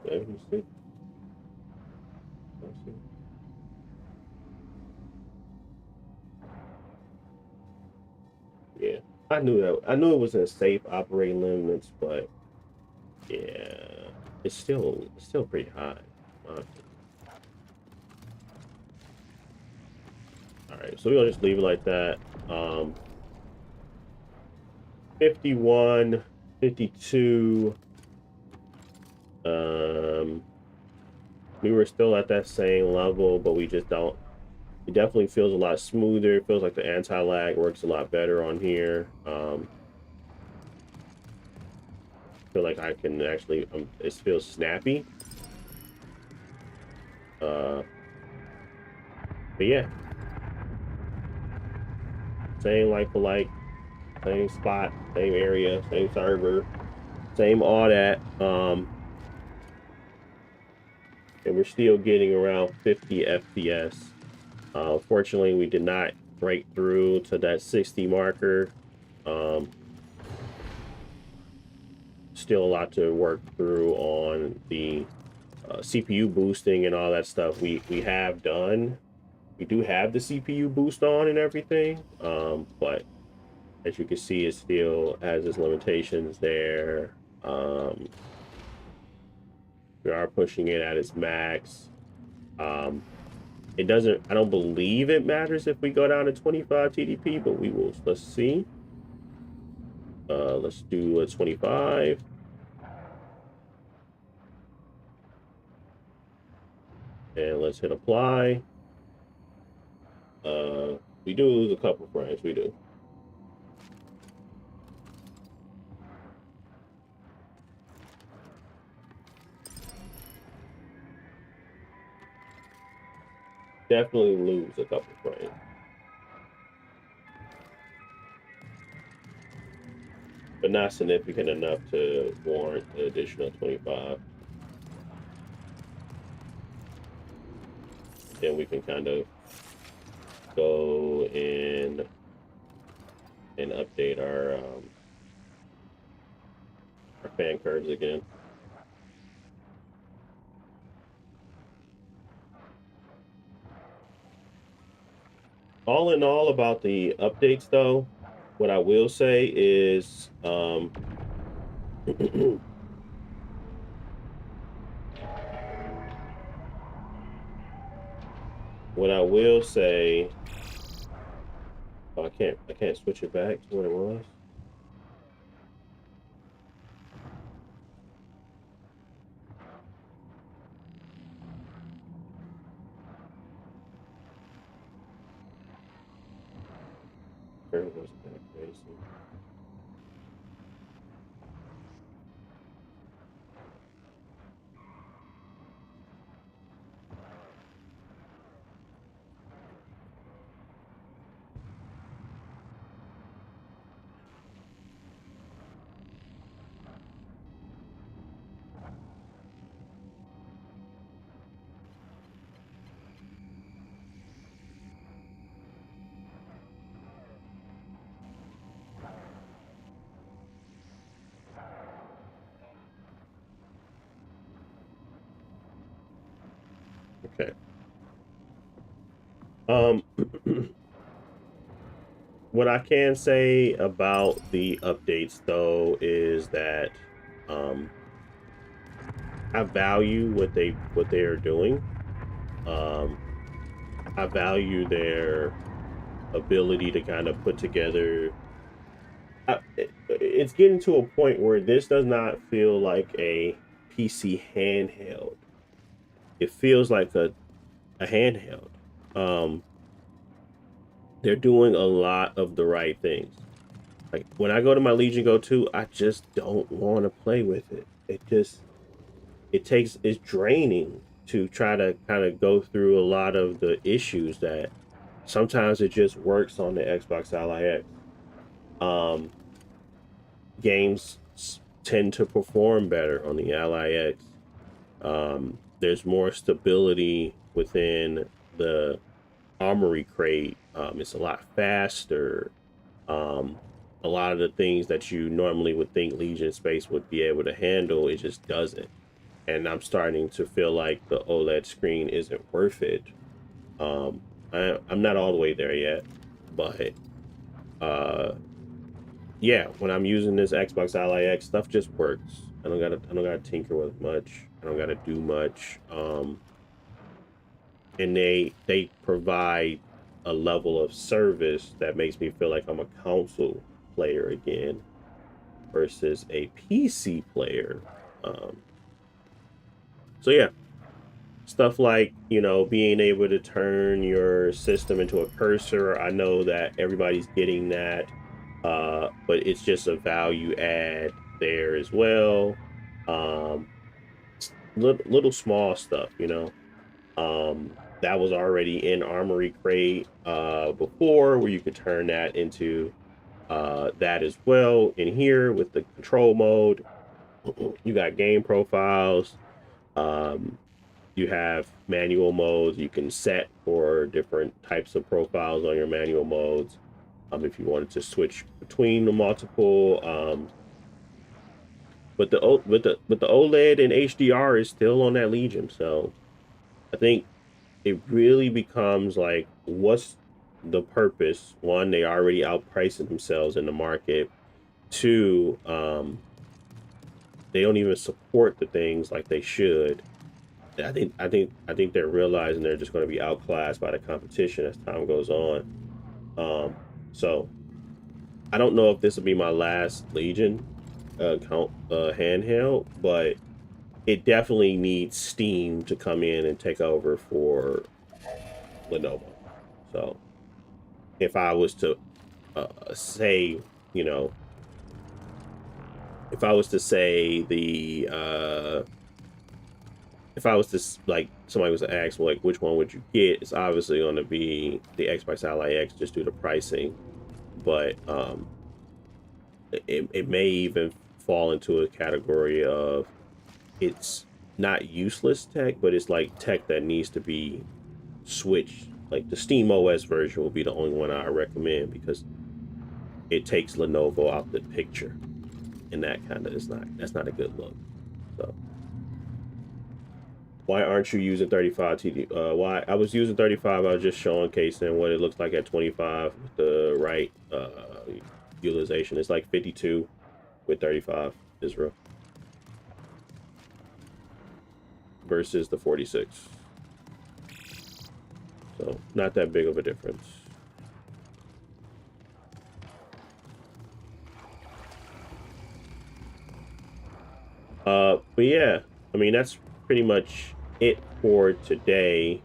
76. Yeah, I knew that. I knew it was in safe operating limits, but yeah, it's still pretty high. All right, so we'll just leave it like that. 51, 52. We were still at that same level, but we just don't. It definitely feels a lot smoother. It feels like the anti-lag works a lot better on here. Feel like I can actually. It feels snappy. But yeah, same like for like, same spot, same area, same server, same all that. And we're still getting around 50 FPS. Fortunately, we did not break through to that 60 marker. Still a lot to work through on the CPU boosting and all that stuff. We have done. We do have the CPU boost on and everything, but as you can see, it still has its limitations there. We are pushing it at its max. It doesn't, I don't believe it matters if we go down to 25 TDP, but we will, let's see. Let's do a 25. And let's hit apply. We do lose a couple frames, we do. Definitely lose a couple frames. But not significant enough to warrant the additional 25. Then we can kind of go in and update our fan curves again. All in all, about the updates though, what I will say is what I will say, oh, I can't switch it back to what it was. Curve was that crazy. Okay. What I can say about the updates though is that I value what they are doing. I value their ability to kind of put together. It's getting to a point where this does not feel like a PC handheld. It feels like a handheld. They're doing a lot of the right things. Like when I go to my Legion Go 2, I just don't want to play with it. It's draining to try to kind of go through a lot of the issues that sometimes it just works on the Xbox Ally X. Um, games tend to perform better on the Ally X. There's more stability within the armory crate. It's a lot faster. Um, a lot of the things that you normally would think Legion Space would be able to handle, it just doesn't. And I'm starting to feel like the OLED screen isn't worth it. Um, I'm not all the way there yet, but yeah, when I'm using this Xbox Ally X, stuff just works. I don't gotta tinker with much. I don't gotta do much. And they provide a level of service that makes me feel like I'm a console player again versus a PC player. Um, so yeah, stuff like, being able to turn your system into a cursor. I know that everybody's getting that, but it's just a value add there as well. Um, little small stuff, that was already in Armory Crate before, where you could turn that into that as well. In here with the control mode, you got game profiles. Um, you have manual modes you can set for different types of profiles on your manual modes. If you wanted to switch between the multiple, but the OLED and HDR is still on that Legion. So I think it really becomes like, what's the purpose? One, they already outpricing themselves in the market. Two, they don't even support the things like they should. I think they're realizing they're just going to be outclassed by the competition as time goes on. So I don't know if this will be my last Legion handheld, but it definitely needs Steam to come in and take over for Lenovo. So if I was to say, if I was to say if I was to, like, somebody was to ask, like, which one would you get? It's obviously going to be the Xbox Ally X just due to pricing, but it may even fall into a category of, it's not useless tech, but it's like tech that needs to be switched. Like the Steam OS version will be the only one I recommend, because it takes Lenovo out the picture, and that's not a good look. So why aren't you using 35 TD? Why I was using 35, I was just showcasing what it looks like at 25 with the right utilization. It's like 52 with 35 Israel versus the 46. So not that big of a difference. But yeah, I mean, that's pretty much it for today.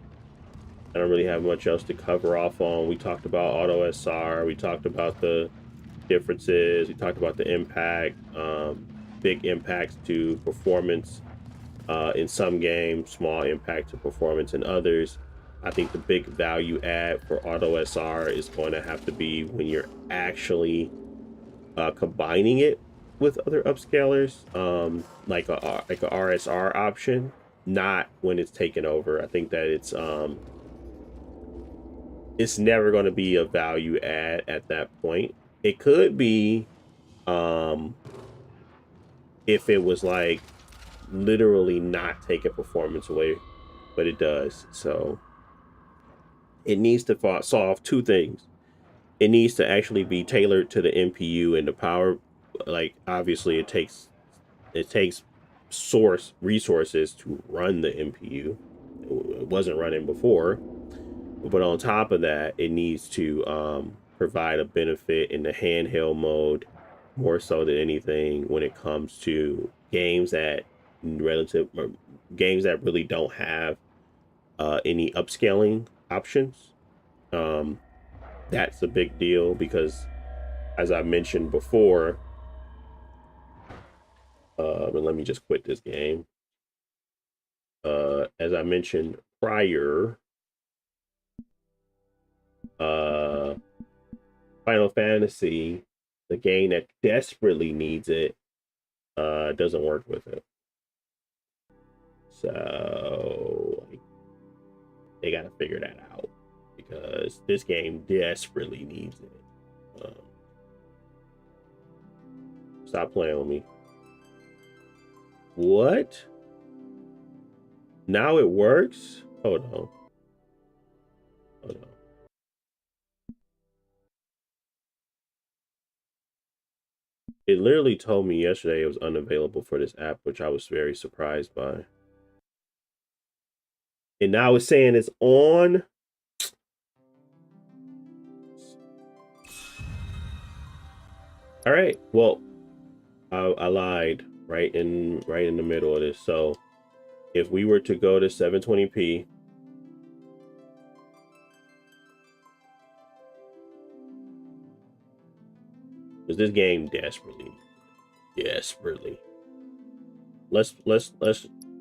I don't really have much else to cover off on. We talked about Auto SR. We talked about the differences. We talked about the impact, big impacts to performance in some games, small impact to performance in others. I think the big value add for Auto SR is going to have to be when you're actually combining it with other upscalers, like a RSR option, not when it's taken over. I think that it's never going to be a value add at that point. It could be if it was like literally not taking performance away, but it does. So it needs to solve two things. It needs to actually be tailored to the NPU and the power. Like, obviously it takes source resources to run the NPU. It wasn't running before, but on top of that, it needs to provide a benefit in the handheld mode more so than anything when it comes to games that really don't have any upscaling options. That's a big deal because, as I mentioned before, and let me just quit this game. As I mentioned prior, Final Fantasy, the game that desperately needs it, doesn't work with it. So they got to figure that out because this game desperately needs it. Stop playing with me. What? Now it works? Hold on. Hold on. It literally told me yesterday it was unavailable for this app, which I was very surprised by. And now it's saying it's on. All right. Well, I lied right in the middle of this. So if we were to go to 720p, because this game desperately. Let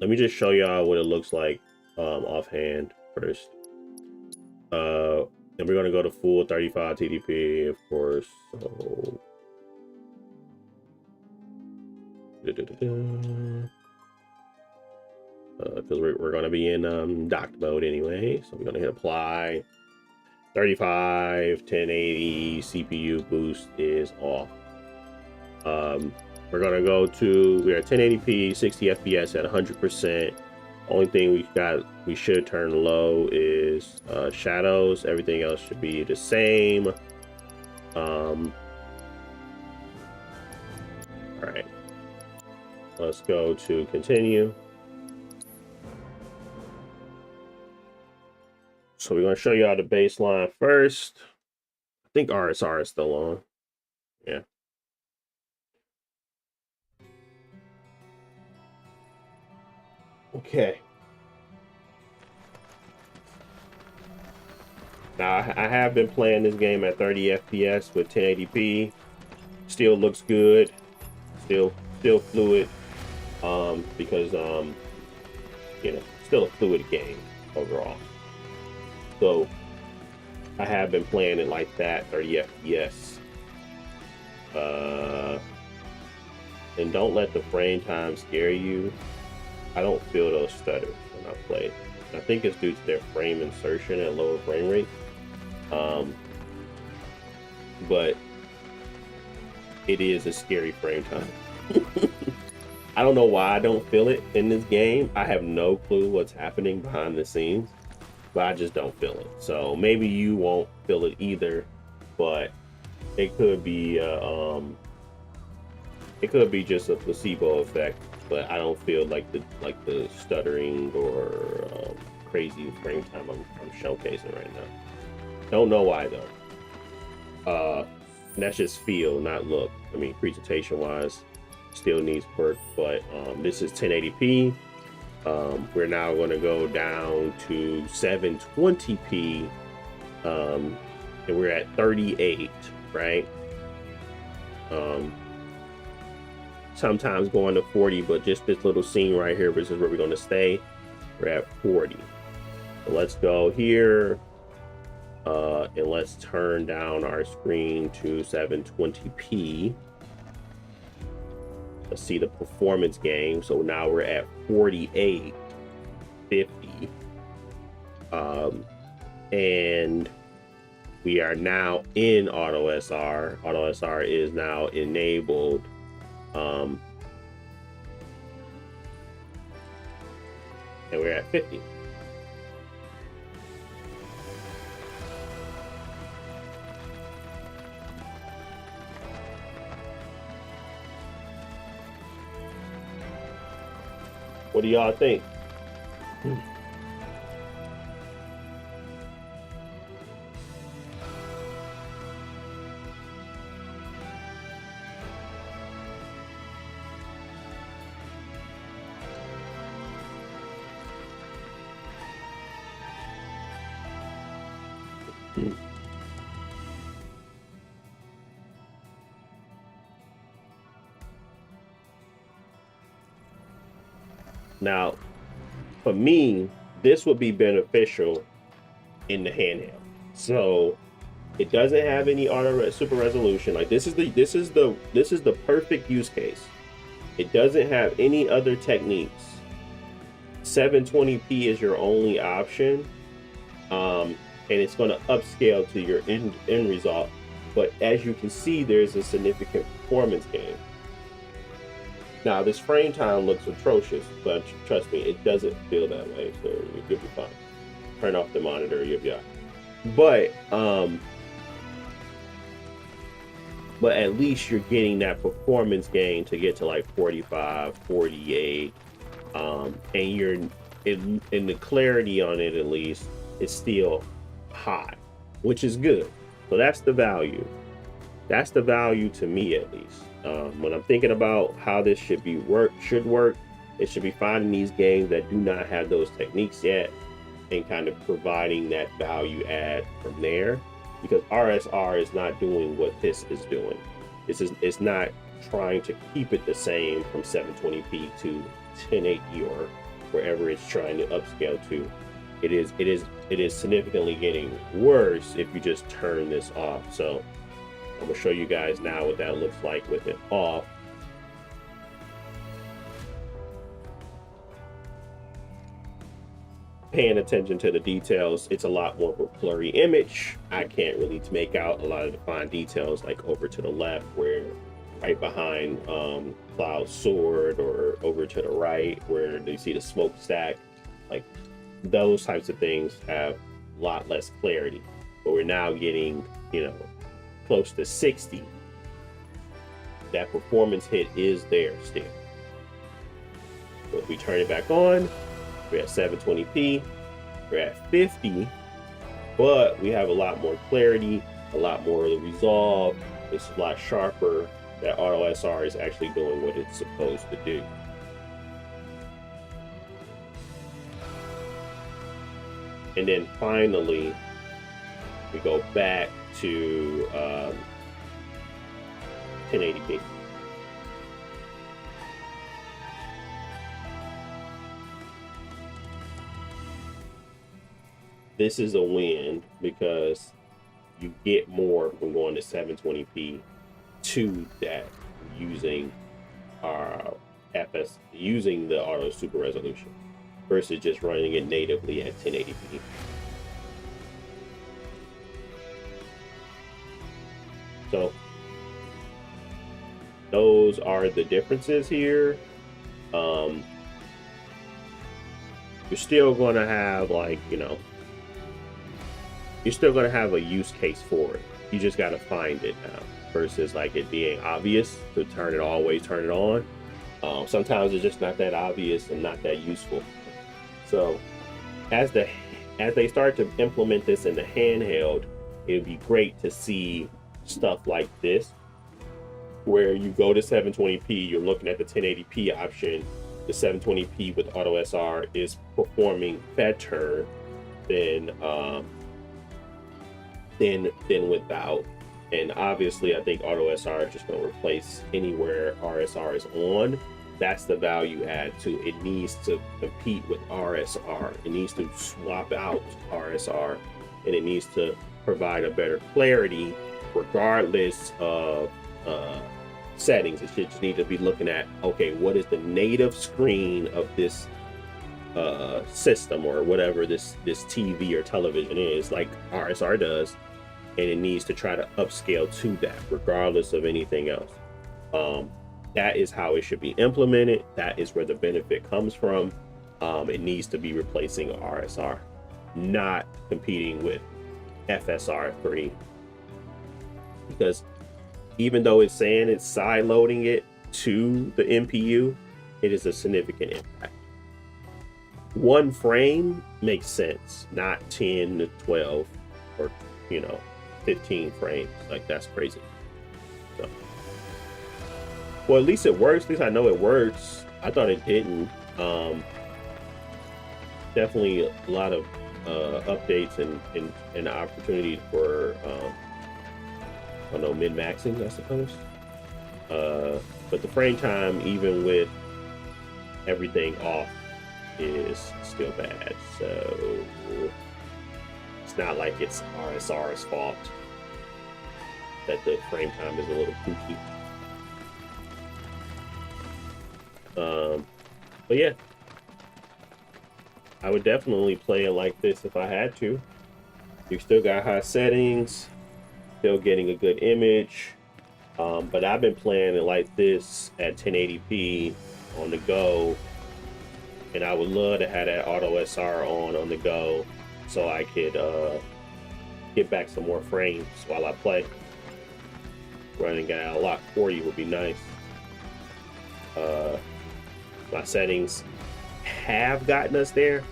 me just show y'all what it looks like offhand first. And we're gonna go to full 35 TDP, of course. So because we're gonna be in docked mode anyway, so we're gonna hit apply. 35 1080 CPU boost is off. We're gonna go to, we're at 1080p 60 FPS at 100%. Only thing we should turn low is shadows. Everything else should be the same. All right, let's go to continue. So we're gonna show you how the baseline first. I think RSR is still on. Yeah. Okay. Now I have been playing this game at 30 FPS with 1080p. Still looks good. Still fluid. Because you know, still a fluid game overall. So I have been playing it like that, 30 FPS. And don't let the frame time scare you. I don't feel those stutters when I play. I think it's due to their frame insertion at lower frame rates. But it is a scary frame time. I don't know why I don't feel it in this game. I have no clue what's happening behind the scenes, but I just don't feel it. So maybe you won't feel it either, but it could be just a placebo effect. But I don't feel like the stuttering or crazy frame time I'm showcasing right now. Don't know why though. And that's just feel, not look. I mean, presentation wise, still needs work. But this is 1080p. We're now going to go down to 720p, and we're at 38, right? Sometimes going to 40, but just this little scene right here, which is where we're going to stay, we're at 40. So let's go here, and let's turn down our screen to 720p. Let's see the performance game. So now we're at 48, 50. And we are now in Auto SR. Auto SR is now enabled. And we're at 50. What do y'all think? Now, for me, this would be beneficial in the handheld. So it doesn't have any super resolution. Like this is the perfect use case. It doesn't have any other techniques. 720p is your only option, and it's going to upscale to your end result. But as you can see, there's a significant performance gain. Now, this frame time looks atrocious, but trust me, it doesn't feel that way, so you'll be fine. Turn off the monitor, you'll be all right. But at least you're getting that performance gain to get to like 45, 48, and you're in the clarity on it, at least it's still high, which is good. So that's the value. That's the value to me, at least. When I'm thinking about how this should work, it should be finding these games that do not have those techniques yet and kind of providing that value add from there, because RSR is not doing what this is doing. It's not trying to keep it the same from 720p to 1080 or wherever it's trying to upscale to. It is significantly getting worse if you just turn this off. So I'm gonna show you guys now what that looks like with it off. Paying attention to the details, it's a lot more of a blurry image. I can't really make out a lot of the fine details, like over to the left, where right behind Cloud's sword, or over to the right where you see the smokestack. Like those types of things have a lot less clarity. But we're now getting, close to 60. That performance hit is there still. So if we turn it back on, we're at 720p, we're at 50, but we have a lot more clarity, a lot more of the resolve. It's a lot sharper. That auto SR is actually doing what it's supposed to do. And then finally, we go back to 1080p. This is a win because you get more from going to 720p to that using using the auto super resolution versus just running it natively at 1080p. So those are the differences here. You're still going to have you're still going to have a use case for it. You just got to find it now, versus like it being obvious to always turn it on. Sometimes it's just not that obvious and not that useful. So as they start to implement this in the handheld, it'd be great to see stuff like this, where you go to 720p, you're looking at the 1080p option. The 720p with auto SR is performing better than without. And obviously, I think auto SR is just going to replace anywhere RSR is on. That's the value add to it. Needs to compete with RSR. It needs to swap out RSR, and it needs to provide a better clarity regardless of settings. It should just need to be looking at, okay, what is the native screen of this system or whatever this TV or television is, like RSR does, and it needs to try to upscale to that regardless of anything else. That is how it should be implemented. That is where the benefit comes from. It needs to be replacing RSR, not competing with FSR3, because even though it's saying it's side loading it to the NPU, it is a significant impact. One frame makes sense, not 10 to 12 or 15 frames. Like, that's crazy. So, well, at least it works. At least I know it works. I thought it didn't. Definitely a lot of updates and opportunity for I don't know, min-maxing, I suppose. But the frame time, even with everything off, is still bad. So it's not like it's RSR's fault that the frame time is a little kooky. But yeah, I would definitely play it like this if I had to. You still got high settings, still getting a good image. But I've been playing it like this at 1080p on the go, and I would love to have that auto SR on the go, so I could get back some more frames while I play. Running at a lock 40 would be nice. My settings have gotten us there,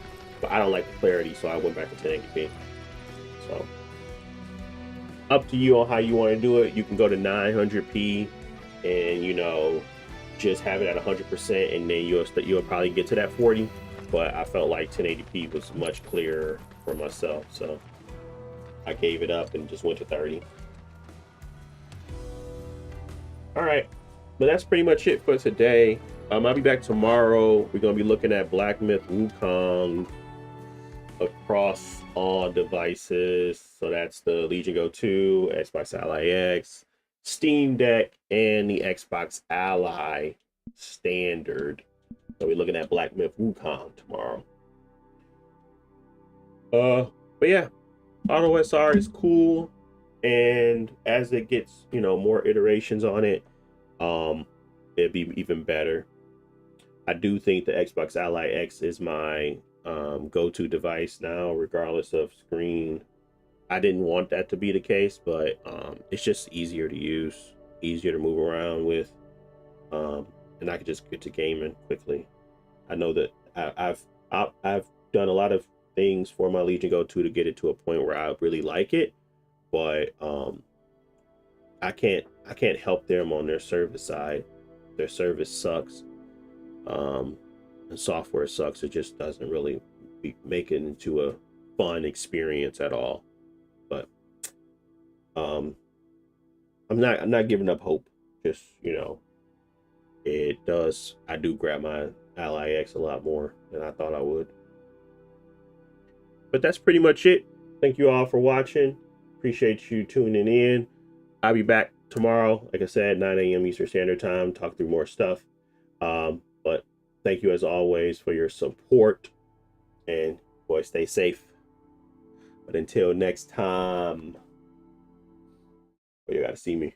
but I don't like the clarity, so I went back to 1080p. So up to you on how you want to do it. You can go to 900p and, you know, just have it at 100%, and then you'll probably get to that 40. But I felt like 1080p was much clearer for myself, so I gave it up and just went to 30. All right, but that's pretty much it for today. I'll be back tomorrow. We're gonna be looking at Black Myth Wukong across all devices. So that's the Legion Go 2, Xbox Ally X, Steam Deck, and the Xbox Ally Standard. So we're looking at Black Myth Wukong tomorrow. But yeah, Auto SR is cool, and as it gets, you know, more iterations on it, it'd be even better. I do think the Xbox Ally X is my go-to device now, regardless of screen. I didn't want that to be the case, but it's just easier to use, easier to move around with, and I could just get to gaming quickly. I know that I've done a lot of things for my Legion Go 2 to get it to a point where I really like it, but I can't help them on their service side. Their service sucks. And software sucks. It just doesn't really make it into a fun experience at all. But I'm not giving up hope. Just, you know, I do grab my Ally X a lot more than I thought I would. But that's pretty much it. Thank you all for watching. Appreciate you tuning in. I'll be back tomorrow, like I said, 9 a.m. Eastern Standard Time, talk through more stuff. But thank you as always for your support, and boy, stay safe. But until next time, well, you gotta see me.